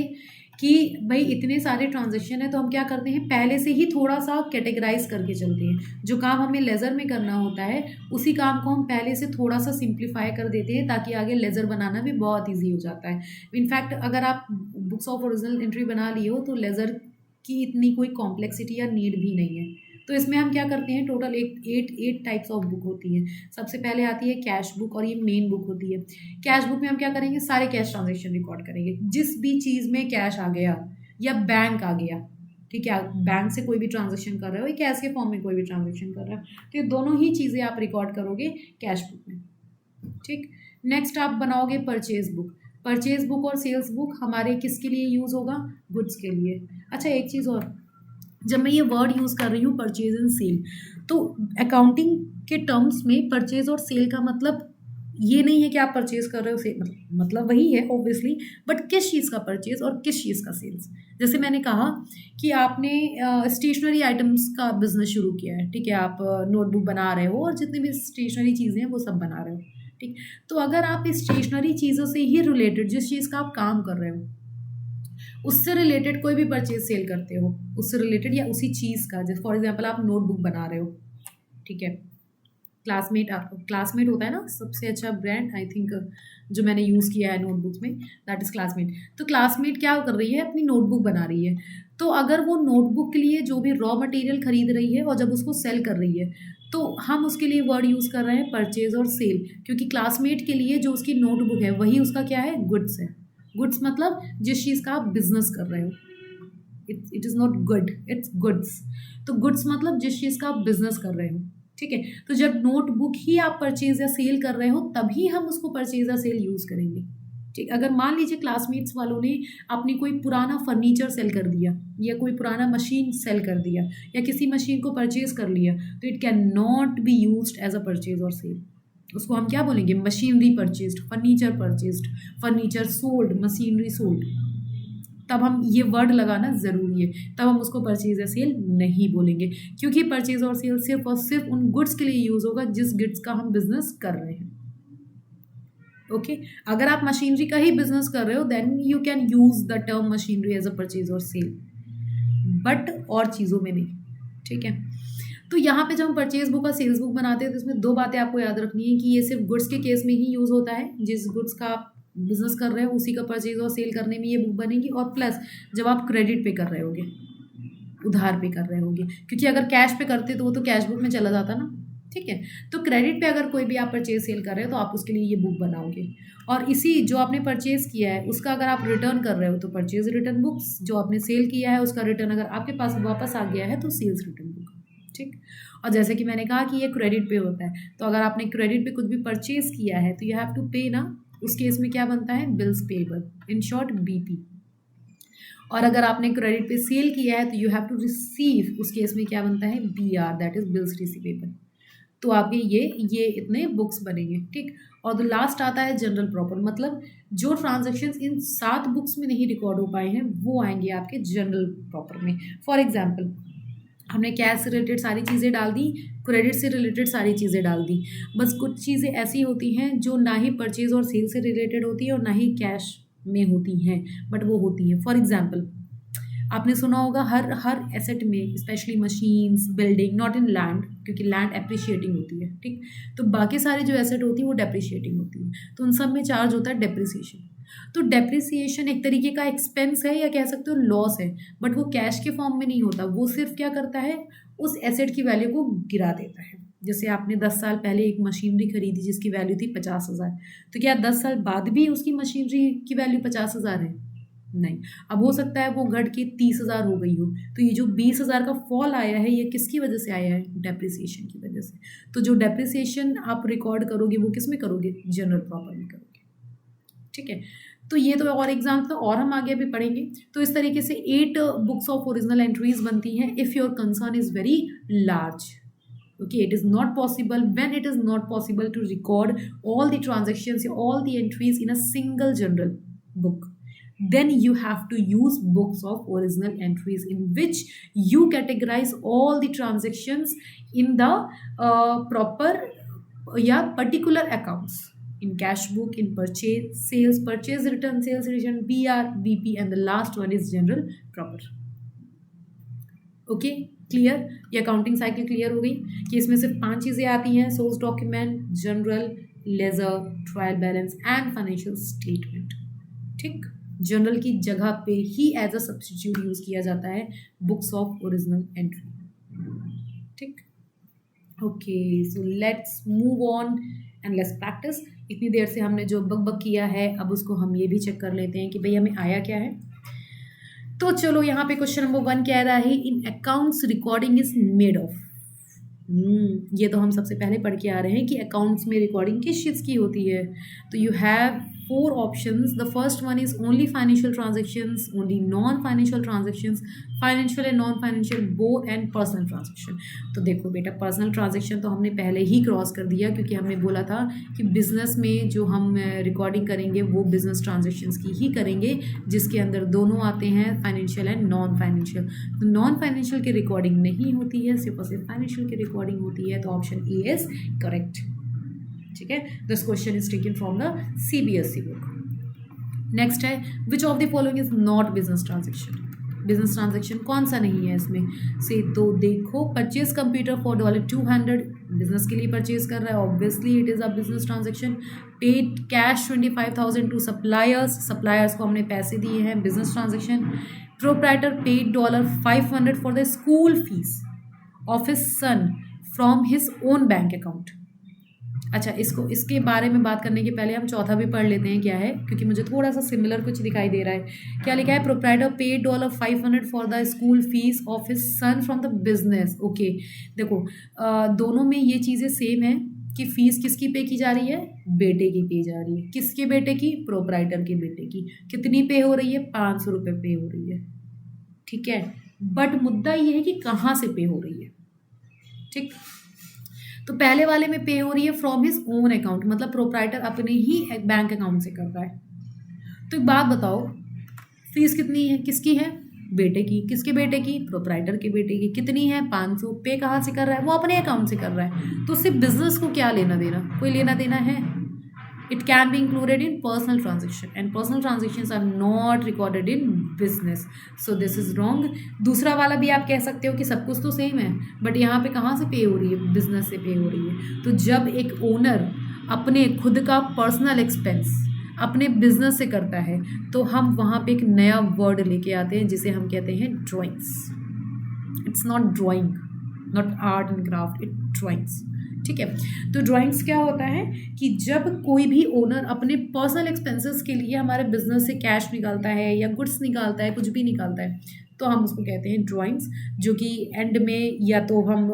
कि भाई इतने सारे ट्रांजेक्शन है, तो हम क्या करते हैं, पहले से ही थोड़ा सा कैटेगराइज करके चलते हैं। जो काम हमें लेज़र में करना होता है, उसी काम को हम पहले से थोड़ा सा सिंप्लीफाई कर देते हैं, ताकि आगे लेज़र बनाना भी बहुत ईजी हो जाता है। इनफैक्ट अगर आप बुक्स ऑफ ओरिजिनल एंट्री बना लिए हो, तो लेज़र की इतनी कोई कॉम्प्लेक्सिटी या नीड भी नहीं है। तो इसमें हम क्या करते हैं, टोटल 8 टाइप्स ऑफ बुक होती है। सबसे पहले आती है कैश बुक, और ये मेन बुक होती है। कैश बुक में हम क्या करेंगे, सारे कैश ट्रांजेक्शन रिकॉर्ड करेंगे, जिस भी चीज़ में कैश आ गया या बैंक आ गया, ठीक है, बैंक से कोई भी ट्रांजेक्शन कर रहे हो या कैश के फॉर्म में कोई भी ट्रांजेक्शन कर रहे हो, तो ये दोनों ही चीज़ें आप रिकॉर्ड करोगे कैश बुक में। ठीक, नेक्स्ट आप बनाओगे परचेज बुक। परचेज बुक और सेल्स बुक हमारे किसके लिए यूज़ होगा, गुड्स के लिए। अच्छा, एक चीज़ और, जब मैं ये वर्ड यूज़ कर रही हूँ परचेज एंड सेल, तो अकाउंटिंग के टर्म्स में परचेज और सेल का मतलब ये नहीं है कि आप परचेज कर रहे हो, सेल मतलब वही है ऑब्वियसली, बट किस चीज़ का परचेज और किस चीज़ का सेल्स। जैसे मैंने कहा कि आपने स्टेशनरी आइटम्स का बिजनेस शुरू किया है, ठीक है, आप नोटबुक बना रहे हो और जितनी भी स्टेशनरी चीज़ें हैं वो सब बना रहे हो, ठीक। तो अगर आप स्टेशनरी चीज़ों से ही रिलेटेड, जिस चीज़ का आप काम कर रहे हो उससे रिलेटेड कोई भी परचेज सेल करते हो, उससे रिलेटेड या उसी चीज़ का, जैसे फॉर एग्जांपल आप नोटबुक बना रहे हो, ठीक है, क्लासमेट, आपको क्लासमेट होता है ना सबसे अच्छा ब्रांड, आई थिंक, जो मैंने यूज़ किया है नोटबुक्स में, दैट इज़ क्लासमेट। तो क्लासमेट क्या कर रही है, अपनी नोटबुक बना रही है। तो अगर वो नोटबुक के लिए जो भी रॉ मटेरियल खरीद रही है और जब उसको सेल कर रही है, तो हम उसके लिए वर्ड यूज़ कर रहे हैं परचेज और सेल, क्योंकि क्लासमेट के लिए जो उसकी नोटबुक है वही उसका क्या है, गुड्स है। गुड्स मतलब जिस चीज़ का आप बिजनेस कर रहे हो, it is not good, it's goods. तो गुड्स मतलब जिस चीज़ का आप बिजनेस कर रहे हो, ठीक है। तो जब नोटबुक ही आप परचेज या सेल कर रहे हो, तभी हम उसको परचेज या सेल यूज़ करेंगे, ठीक। अगर मान लीजिए क्लासमेट्स वालों ने अपनी कोई पुराना फर्नीचर सेल कर दिया या कोई पुराना मशीन सेल कर दिया या किसी मशीन को परचेज कर लिया, तो it can not be used as a purchase और सेल। उसको हम क्या बोलेंगे, machinery purchased, furniture sold, machinery sold. तब हम ये वर्ड लगाना ज़रूरी है, तब हम उसको परचेज या सेल नहीं बोलेंगे, क्योंकि परचेज और सेल सिर्फ और सिर्फ उन गुड्स के लिए यूज़ होगा जिस गुड्स का हम बिजनेस कर रहे हैं। ओके, अगर आप मशीनरी का ही बिजनेस कर रहे हो, then you can use the term machinery as a purchase और सेल, बट और चीज़ों में नहीं, ठीक है। तो यहाँ पे जब हम परचेज बुक और सेल्स बुक बनाते हैं, तो इसमें 2 बातें आपको याद रखनी है कि ये सिर्फ गुड्स के केस में ही यूज़ होता है, जिस गुड्स का बिजनेस कर रहे हो उसी का परचेज और सेल करने में ये बुक बनेगी, और प्लस जब आप क्रेडिट पे कर रहे होगे, उधार पे कर रहे होगे, क्योंकि अगर कैश पे करते तो वो तो कैश बुक में चला जाता ना, ठीक है। तो क्रेडिट पे अगर कोई भी आप परचेज सेल कर रहे हो तो आप उसके लिए ये बुक बनाओगे, और इसी जो आपने परचेज किया है उसका अगर आप रिटर्न कर रहे हो तो परचेज रिटर्न बुक्स, जो आपने सेल किया है उसका रिटर्न अगर आपके पास वापस आ गया है तो सेल्स रिटर्न बुक, ठीक। और जैसे कि मैंने कहा कि ये क्रेडिट पे होता है, तो अगर आपने क्रेडिट पे कुछ भी परचेज किया है तो यू हैव टू पे ना, उस केस में क्या बनता है, bills payable, in short BP. और अगर आपने क्रेडिट पे सेल किया है तो यू हैव टू रिसीव, उस केस में क्या बनता है, BR, that is bills receivable. तो आपके ये इतने बुक्स बनेंगे, ठीक। और द लास्ट आता है जनरल प्रॉपर, मतलब जो ट्रांजेक्शन्स इन 7 बुक्स में नहीं रिकॉर्ड हो पाए हैं वो आएंगे आपके जनरल प्रॉपर में। फॉर एग्जाम्पल, हमने कैश से रिलेटेड सारी चीज़ें डाल दी, क्रेडिट से रिलेटेड सारी चीज़ें डाल दी, बस कुछ चीज़ें ऐसी होती हैं जो ना ही परचेज और सेल से रिलेटेड होती है और ना ही कैश में होती हैं, बट वो होती है। फॉर एग्जाम्पल, आपने सुना होगा हर एसेट में, specially machines, building, not in land, क्योंकि लैंड एप्रिशिएटिंग होती है, ठीक। तो बाकी सारी जो एसेट होती है वो डेप्रिशिएटिंग होती है, तो उन सब में चार्ज होता है डेप्रिसिएशन। तो डेप्रिसिएशन एक तरीके का एक्सपेंस है या कह सकते हो लॉस है, बट वो कैश के फॉर्म में नहीं होता, वो सिर्फ क्या करता है, उस एसेट की वैल्यू को गिरा देता है। जैसे आपने 10 साल पहले एक मशीनरी खरीदी जिसकी वैल्यू थी 50,000, तो क्या 10 साल बाद भी उसकी मशीनरी की वैल्यू 50,000 है? नहीं। अब हो सकता है वो घट के 30,000 हो गई हो, तो ये जो 20,000 का फॉल आया है ये किसकी वजह से आया है, डेप्रिसिएशन की वजह से। तो जो डेप्रिसिएशन आप रिकॉर्ड करोगे वो किस में करोगे, जनरल प्रॉपर में करोगे, ठीक है। तो ये तो और एग्जाम था, और हम आगे भी पढ़ेंगे। तो इस तरीके से 8 बुक्स ऑफ ओरिजिनल एंट्रीज बनती हैं if your concern is very large. Okay, it is not possible, when it is not possible to record all the transactions, all the entries in a single general book, then you have to use books of original entries in which you categorize all the transactions in the proper particular accounts, in cash book, in purchase, sales, purchase return, sales return, BR, BP, and the last one is general proper. Okay, clear. ये accounting cycle clear हो गई कि इसमें सिर्फ 5 चीज़ें आती हैं, source document, journal, ledger, trial balance and financial statement, ठीक। जनरल की जगह पे ही एज अ सब्स्टिट्यूट यूज किया जाता है बुक्स ऑफ ओरिजिनल एंट्री, ठीक। Okay, so let's move on and let's practice. इतनी देर से हमने जो बक किया है अब उसको हम ये भी चेक कर लेते हैं कि भाई हमें आया क्या है। तो चलो यहाँ पे क्वेश्चन नंबर 1 कह रहा है, in accounts recording is made of. ये तो हम सबसे पहले पढ़ के आ रहे हैं कि अकाउंट्स में रिकॉर्डिंग किस चीज़ की होती है। तो you have 4 options. The first one is only financial transactions, only non financial transactions, financial and non financial both, and personal transaction. तो देखो बेटा, पर्सनल ट्रांजेक्शन तो हमने पहले ही क्रॉस कर दिया, क्योंकि हमने बोला था कि बिजनेस में जो हम रिकॉर्डिंग करेंगे वो बिजनेस ट्रांजेक्शन्स की ही करेंगे, जिसके अंदर दोनों आते हैं, फाइनेंशियल एंड नॉन फाइनेंशियल। तो नॉन फाइनेंशियल की रिकॉर्डिंग नहीं होती है, सिर्फ और सिर्फ फाइनेंशियल की रिकॉर्डिंग होती है। तो ऑप्शन ए इज करेक्ट, ठीक है। This question is taken from the CBSE book. Next है, which of the following is not business transaction. Business transaction कौन सा नहीं है इसमें से? तो देखो, परचेज कंप्यूटर फॉर $200, बिजनेस के लिए परचेज कर रहा है, obviously it is a business transaction. Paid cash 25,000 to suppliers, suppliers को हमने पैसे दिए हैं, business transaction. Proprietor paid $500 for the school fees of his son from his own bank account. अच्छा, इसके बारे में बात करने के पहले हम चौथा भी पढ़ लेते हैं क्या है, क्योंकि मुझे थोड़ा सा सिमिलर कुछ दिखाई दे रहा है। क्या लिखा है? Proprietor paid $500 for the school fees of his son from the business. Okay, देखो दोनों में ये चीज़ें सेम है कि फीस किसकी पे की जा रही है? बेटे की पे जा रही है। किसके बेटे की? प्रोप्राइटर के बेटे की। कितनी पे हो रही है? ₹500 पे हो रही है, ठीक है। बट मुद्दा ये है कि कहाँ से पे हो रही है, ठीक। तो पहले वाले में पे हो रही है फ्रॉम हिज ओन अकाउंट, मतलब प्रोप्राइटर अपने ही बैंक अकाउंट से कर रहा है। तो एक बात बताओ, फीस कितनी है? किसकी है? बेटे की। किसके बेटे की? प्रोप्राइटर के बेटे की। कितनी है? 500। पे कहाँ से कर रहा है? वो अपने अकाउंट से कर रहा है। तो सिर्फ बिजनेस को क्या लेना देना? कोई लेना देना है? It can be included in personal transaction and personal transactions are not recorded in business. So this is wrong. दूसरा वाला भी आप कह सकते हो कि सब कुछ तो सेम है, बट यहाँ पे कहाँ से पे हो रही है? बिजनेस से पे हो रही है। तो जब एक ओनर अपने खुद का पर्सनल एक्सपेंस अपने बिजनेस से करता है, तो हम वहाँ पे एक नया वर्ड लेके आते हैं जिसे हम कहते हैं drawings. It's not drawing, not art and craft, it drawings. ठीक है, तो ड्राइंग्स क्या होता है कि जब कोई भी ओनर अपने पर्सनल एक्सपेंसेस के लिए हमारे बिजनेस से कैश निकालता है या गुड्स निकालता है, कुछ भी निकालता है, तो हम उसको कहते हैं ड्राइंग्स, जो कि एंड में या तो हम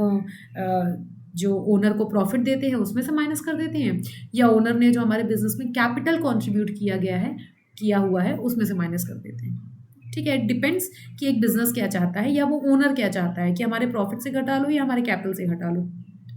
जो ओनर को प्रॉफिट देते हैं उसमें से माइनस कर देते हैं, या ओनर ने जो हमारे बिजनेस में कैपिटल कंट्रीब्यूट किया हुआ है उसमें से माइनस कर देते हैं। ठीक है, डिपेंड्स कि एक बिजनेस क्या चाहता है या वो ओनर क्या चाहता है कि हमारे प्रॉफिट से घटा लो या हमारे कैपिटल से घटा लो,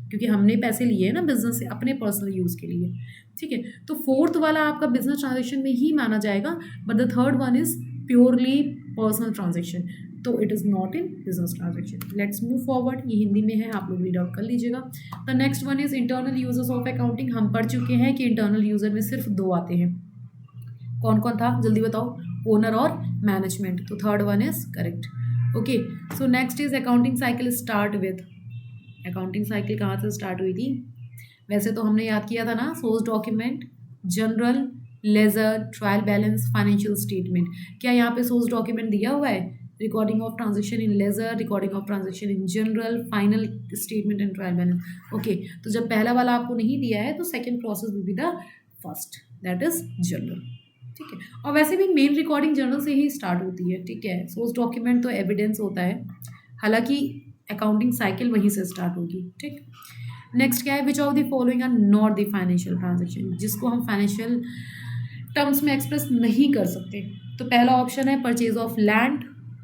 क्योंकि हमने पैसे लिए हैं ना बिजनेस से अपने पर्सनल यूज़ के लिए। ठीक है, तो फोर्थ वाला आपका बिजनेस ट्रांजेक्शन में ही माना जाएगा, but the third one is purely personal transaction, तो it is not in business transaction. Let's move forward, ये हिंदी में है, आप लोग रीड आउट कर लीजिएगा। The next one is internal users of accounting. हम पढ़ चुके हैं कि इंटरनल यूजर में सिर्फ दो आते हैं, कौन कौन था जल्दी बताओ, ओनर और मैनेजमेंट, तो third one is correct. Okay, so next is accounting cycle start with. Accounting cycle कहाँ से स्टार्ट हुई थी? वैसे तो हमने याद किया था ना, source document, journal, ledger, trial balance, financial statement. क्या यहाँ पे सोर्स डॉक्यूमेंट दिया हुआ है? Recording of transaction in ledger, recording of transaction in journal, final statement and trial balance. Okay, तो जब पहला वाला आपको नहीं दिया है तो second process will be the first, that is journal. ठीक है, और वैसे भी मेन रिकॉर्डिंग जर्नल से ही स्टार्ट होती है। ठीक है, सोर्स डॉक्यूमेंट तो एविडेंस होता है, हालांकि अकाउंटिंग साइकिल वहीं से स्टार्ट होगी। ठीक, नेक्स्ट क्या है? Which of the following are not the financial transaction, जिसको हम फाइनेंशियल टर्म्स में एक्सप्रेस नहीं कर सकते। तो पहला ऑप्शन है परचेज ऑफ लैंड,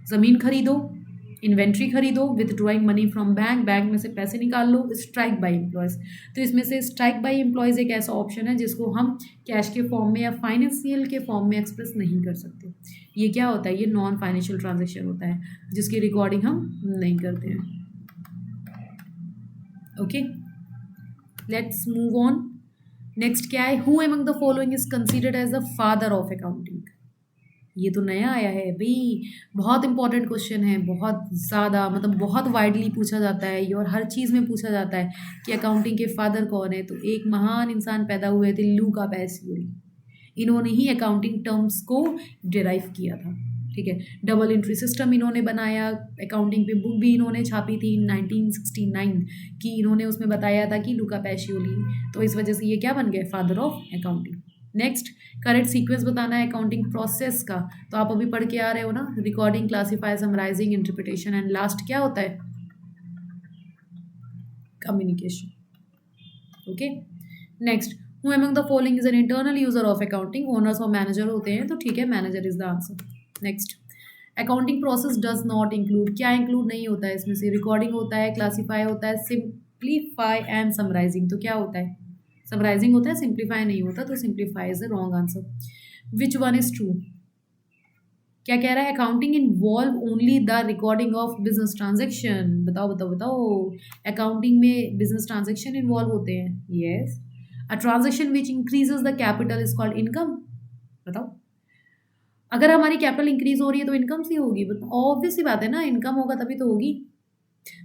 ज़मीन खरीदो, इन्वेंट्री खरीदो, withdrawing money from bank, bank में से पैसे निकाल लो, स्ट्राइक बाय एम्प्लॉयज़। तो इसमें से स्ट्राइक बाय एम्प्लॉयज़ एक ऐसा ऑप्शन है जिसको हम कैश के फॉर्म में या फाइनेंशियल के फॉर्म में एक्सप्रेस नहीं कर सकते। ये क्या होता है? ये नॉन फाइनेंशियल ट्रांजेक्शन होता है जिसकी रिकॉर्डिंग हम नहीं करते हैं। Okay, let's move on. Next क्या है? Who among the following is considered as the father of accounting. ये तो नया आया है भाई, बहुत इंपॉर्टेंट क्वेश्चन है, बहुत ज़्यादा, मतलब बहुत वाइडली पूछा जाता है ये, और हर चीज़ में पूछा जाता है कि अकाउंटिंग के फादर कौन है। तो एक महान इंसान पैदा हुए थे, लूका पैसियोली। इन्होंने ही अकाउंटिंग टर्म्स को डिराइव किया था। ठीक है, डबल एंट्री सिस्टम इन्होंने बनाया, अकाउंटिंग पे बुक भी इन्होंने छापी थी 1969 की, इन्होंने उसमें बताया था कि लूका पैसियोली, तो इस वजह से ये क्या बन गए? Father of accounting. Next, correct sequence बताना है अकाउंटिंग प्रोसेस का, तो आप अभी पढ़ के आ रहे हो ना, recording, classify, summarizing, interpretation and last क्या होता है? Communication. Okay, next, who among the following is an internal user of accounting. Owners और मैनेजर होते हैं, तो ठीक है, manager is the answer. Next, accounting process does not include. क्या इंक्लूड नहीं होता है इसमें से? रिकॉर्डिंग होता है, क्लासीफाई होता है, सिंप्लीफाई एंड समराइजिंग। तो क्या होता है? समराइजिंग होता है, सिंप्लीफाई नहीं होता, तो simplify is the wrong answer. Which one is true? क्या कह रहा है? Accounting involve only the recording of business transaction. बताओ बताओ बताओ, अकाउंटिंग में बिजनेस ट्रांजेक्शन इन्वॉल्व होते हैं? Yes. A transaction which increases the capital is called income. बताओ, अगर हमारी कैपिटल इंक्रीज हो रही है तो इनकम सी होगी, ऑब्वियस सी बात है ना, इनकम होगा तभी तो होगी।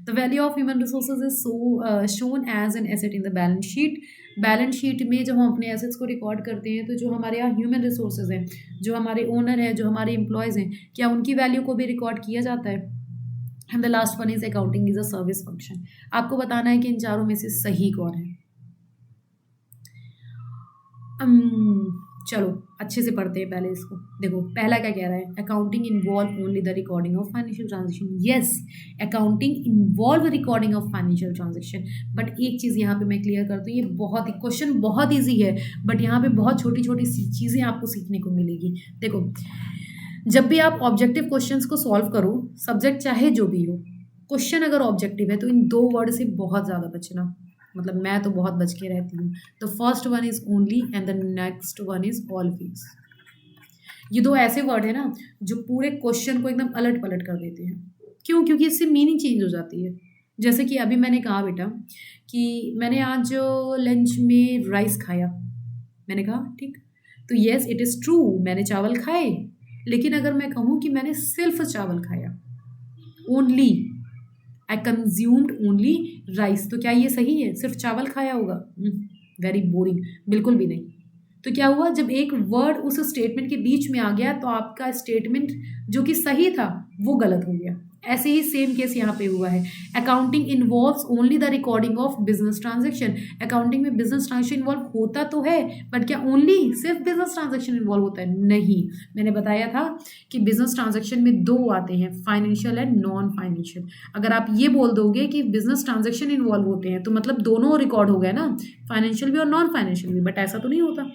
The value of human resources is shown as an asset in the balance sheet. Balance sheet में जब हम अपने एसेट्स को रिकॉर्ड करते हैं तो जो हमारे यहाँ ह्यूमन रिसोर्सेज हैं, जो हमारे ओनर हैं, जो हमारे एम्प्लॉयज़ हैं, क्या उनकी वैल्यू को भी रिकॉर्ड किया जाता है? And the last one is accounting is a service function. आपको बताना है कि इन चारों में से सही कौन है। चलो अच्छे से पढ़ते हैं पहले इसको। देखो पहला क्या कह रहा है? Accounting involve only the recording of financial transaction. Yes, accounting involve recording of financial transaction, but एक चीज़ यहाँ पे मैं क्लियर करती हूँ, ये बहुत ही क्वेश्चन बहुत ईजी है, बट यहाँ पे बहुत छोटी छोटी चीज़ें आपको सीखने को मिलेगी। देखो, जब भी आप ऑब्जेक्टिव क्वेश्चंस को सॉल्व करो, सब्जेक्ट चाहे जो भी हो, क्वेश्चन अगर ऑब्जेक्टिव है तो इन दो वर्ड से बहुत ज़्यादा बचना, मतलब मैं तो बहुत बच के रहती हूँ। The first one is only and the next one is always. ये दो ऐसे वर्ड है ना जो पूरे क्वेश्चन को एकदम अलट पलट कर देते हैं। क्यों? क्योंकि इससे मीनिंग चेंज हो जाती है। जैसे कि अभी मैंने कहा बेटा कि मैंने आज लंच में राइस खाया, मैंने कहा ठीक, तो येस इट इज़ ट्रू, मैंने चावल खाए। लेकिन अगर मैं कहूँ कि मैंने सिर्फ चावल खाया, only, I consumed only rice, तो क्या ये सही है? सिर्फ चावल खाया होगा? वेरी बोरिंग, बिल्कुल भी नहीं। तो क्या हुआ, जब एक वर्ड उस स्टेटमेंट के बीच में आ गया तो आपका स्टेटमेंट जो कि सही था वो गलत हो गया। ऐसे ही सेम केस यहाँ पे हुआ है। Accounting involves only the recording of business transaction. Accounting में बिजनेस ट्रांजेक्शन इन्वॉल्व होता तो है, बट क्या ओनली सिर्फ बिजनेस ट्रांजेक्शन इन्वॉल्व होता है? नहीं। मैंने बताया था कि बिजनेस ट्रांजेक्शन में दो आते हैं, फाइनेंशियल एंड नॉन फाइनेंशियल। अगर आप ये बोल दोगे कि बिजनेस ट्रांजेक्शन इन्वॉल्व होते हैं तो मतलब दोनों रिकॉर्ड हो गए ना, फाइनेंशियल भी और नॉन फाइनेंशियल भी, बट ऐसा तो नहीं होता।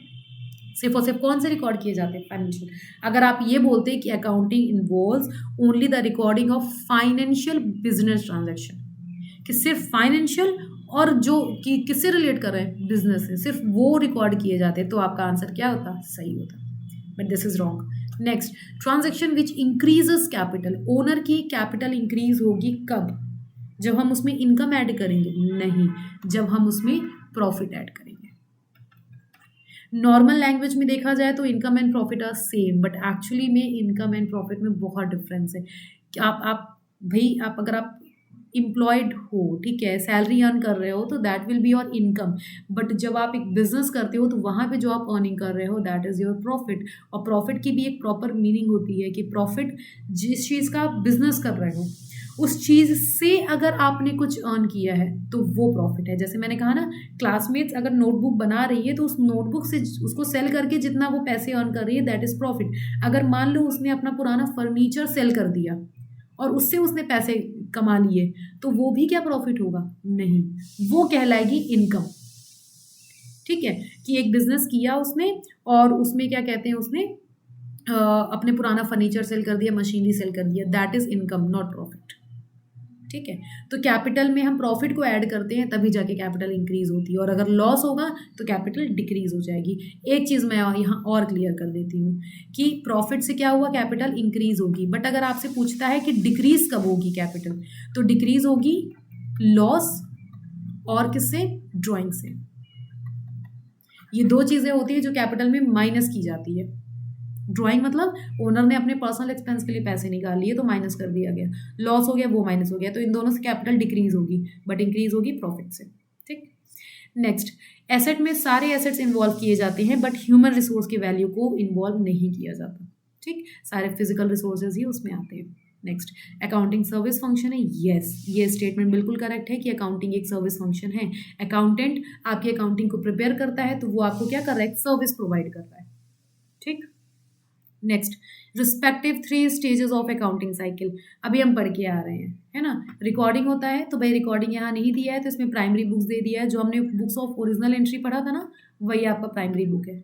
सिर्फ और सिर्फ कौन से रिकॉर्ड किए जाते हैं? फाइनेंशियल। अगर आप ये बोलते हैं कि accounting involves only the recording of financial business transaction, कि सिर्फ फाइनेंशियल और जो कि किससे रिलेट कर रहे हैं, बिजनेस से, सिर्फ वो रिकॉर्ड किए जाते हैं, तो आपका आंसर क्या होता? सही होता। But this is wrong. Next, transaction which increases capital. Owner की कैपिटल इंक्रीज होगी कब? जब हम उसमें इनकम ऐड करेंगे? नहीं, जब हम उसमें प्रॉफिट ऐड करेंगे। नॉर्मल लैंग्वेज में देखा जाए तो income and profit are same, but actually में इनकम एंड प्रॉफिट में बहुत डिफरेंस है। कि आप भाई, आप अगर आप एम्प्लॉयड हो, ठीक है, सैलरी अर्न कर रहे हो, तो that will be your income. But जब आप एक बिजनेस करते हो तो वहाँ पे जो आप अर्निंग कर रहे हो दैट इज़ योर प्रॉफिट। और प्रॉफिट की भी एक प्रॉपर मीनिंग होती है कि प्रॉफिट जिस चीज़ का आप बिजनेस कर रहे हो उस चीज़ से अगर आपने कुछ अर्न किया है तो वो प्रॉफिट है। जैसे मैंने कहा ना, क्लासमेट्स अगर नोटबुक बना रही है तो उस नोटबुक से उसको सेल करके जितना वो पैसे अर्न कर रही है दैट इज़ प्रॉफिट। अगर मान लो उसने अपना पुराना फर्नीचर सेल कर दिया और उससे उसने पैसे कमा लिए, तो वो भी क्या प्रॉफिट होगा? नहीं, वो कहलाएगी इनकम। ठीक है, कि एक बिजनेस किया उसने और उसमें क्या कहते हैं, उसने अपने पुराना फर्नीचर सेल कर दिया, मशीनरी सेल कर दिया, that is income not profit. ठीक है, तो कैपिटल में हम प्रॉफिट को ऐड करते हैं तभी जाके कैपिटल इंक्रीज होती है, और अगर लॉस होगा तो कैपिटल डिक्रीज हो जाएगी। एक चीज़ मैं यहाँ और क्लियर कर देती हूँ कि प्रॉफिट से क्या हुआ, कैपिटल इंक्रीज होगी, बट अगर आपसे पूछता है कि डिक्रीज कब होगी कैपिटल, तो डिक्रीज होगी लॉस और किससे? ड्राइंग से। ये दो चीज़ें होती है जो कैपिटल में माइनस की जाती है। ड्राइंग मतलब ओनर ने अपने पर्सनल एक्सपेंस के लिए पैसे निकाल लिए तो माइनस कर दिया गया, लॉस हो गया वो माइनस हो गया, तो इन दोनों से कैपिटल डिक्रीज होगी, बट इंक्रीज होगी प्रॉफिट से। ठीक, नेक्स्ट, एसेट में सारे एसेट्स इन्वॉल्व किए जाते हैं बट ह्यूमन रिसोर्स की वैल्यू को इन्वॉल्व नहीं किया जाता। ठीक, सारे फिजिकल रिसोर्सेज ही उसमें आते हैं। नेक्स्ट, अकाउंटिंग सर्विस फंक्शन है। यस, ये स्टेटमेंट बिल्कुल करेक्ट है कि अकाउंटिंग एक सर्विस फंक्शन है। अकाउंटेंट आपकी अकाउंटिंग को प्रिपेयर करता है तो वो आपको क्या कर रहा है? एक सर्विस प्रोवाइड कर रहा है। ठीक, next, respective 3 stages of accounting cycle. अभी हम पढ़ के आ रहे हैं, है ना। रिकॉर्डिंग होता है तो भाई रिकॉर्डिंग यहाँ नहीं दिया है तो इसमें प्राइमरी बुक्स दे दिया है, जो हमने बुक्स ऑफ ओरिजिनल एंट्री पढ़ा था ना, वही आपका प्राइमरी बुक है।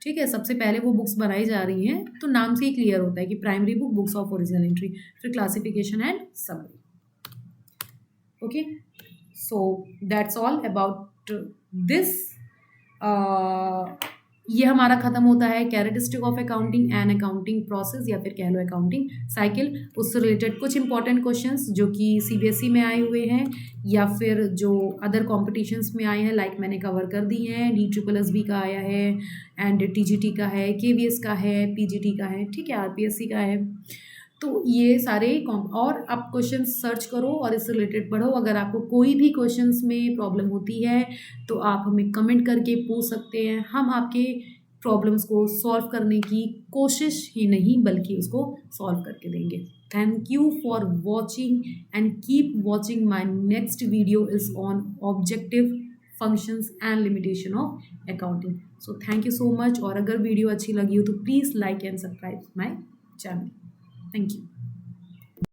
ठीक है, सबसे पहले वो बुक्स बनाई जा रही हैं तो नाम से ही क्लियर होता है कि primary book, books of original entry, फिर classification and summary. Okay, so that's all about this. ये हमारा खत्म होता है characteristic of accounting and accounting process, या फिर कह लो अकाउंटिंग साइकिल। उससे रिलेटेड कुछ इंपॉर्टेंट क्वेश्चंस जो कि सीबीएसई में आए हुए हैं या फिर जो अदर कॉम्पिटिशन्स में आए हैं, लाइक मैंने कवर कर दिए हैं। DSSB का आया है एंड TGT का है, KVS का है, PGT का है, ठीक है, RPSC का है। तो ये सारे और आप क्वेश्चन सर्च करो और इससे रिलेटेड पढ़ो। अगर आपको कोई भी क्वेश्चंस में प्रॉब्लम होती है तो आप हमें कमेंट करके पूछ सकते हैं, हम आपके प्रॉब्लम्स को सॉल्व करने की कोशिश ही नहीं बल्कि उसको सॉल्व करके देंगे। Thank you for watching and keep watching. My next video is on objective functions and limitation of accounting. So thank you so much, और अगर वीडियो अच्छी लगी हो तो please like and subscribe my channel. Thank you.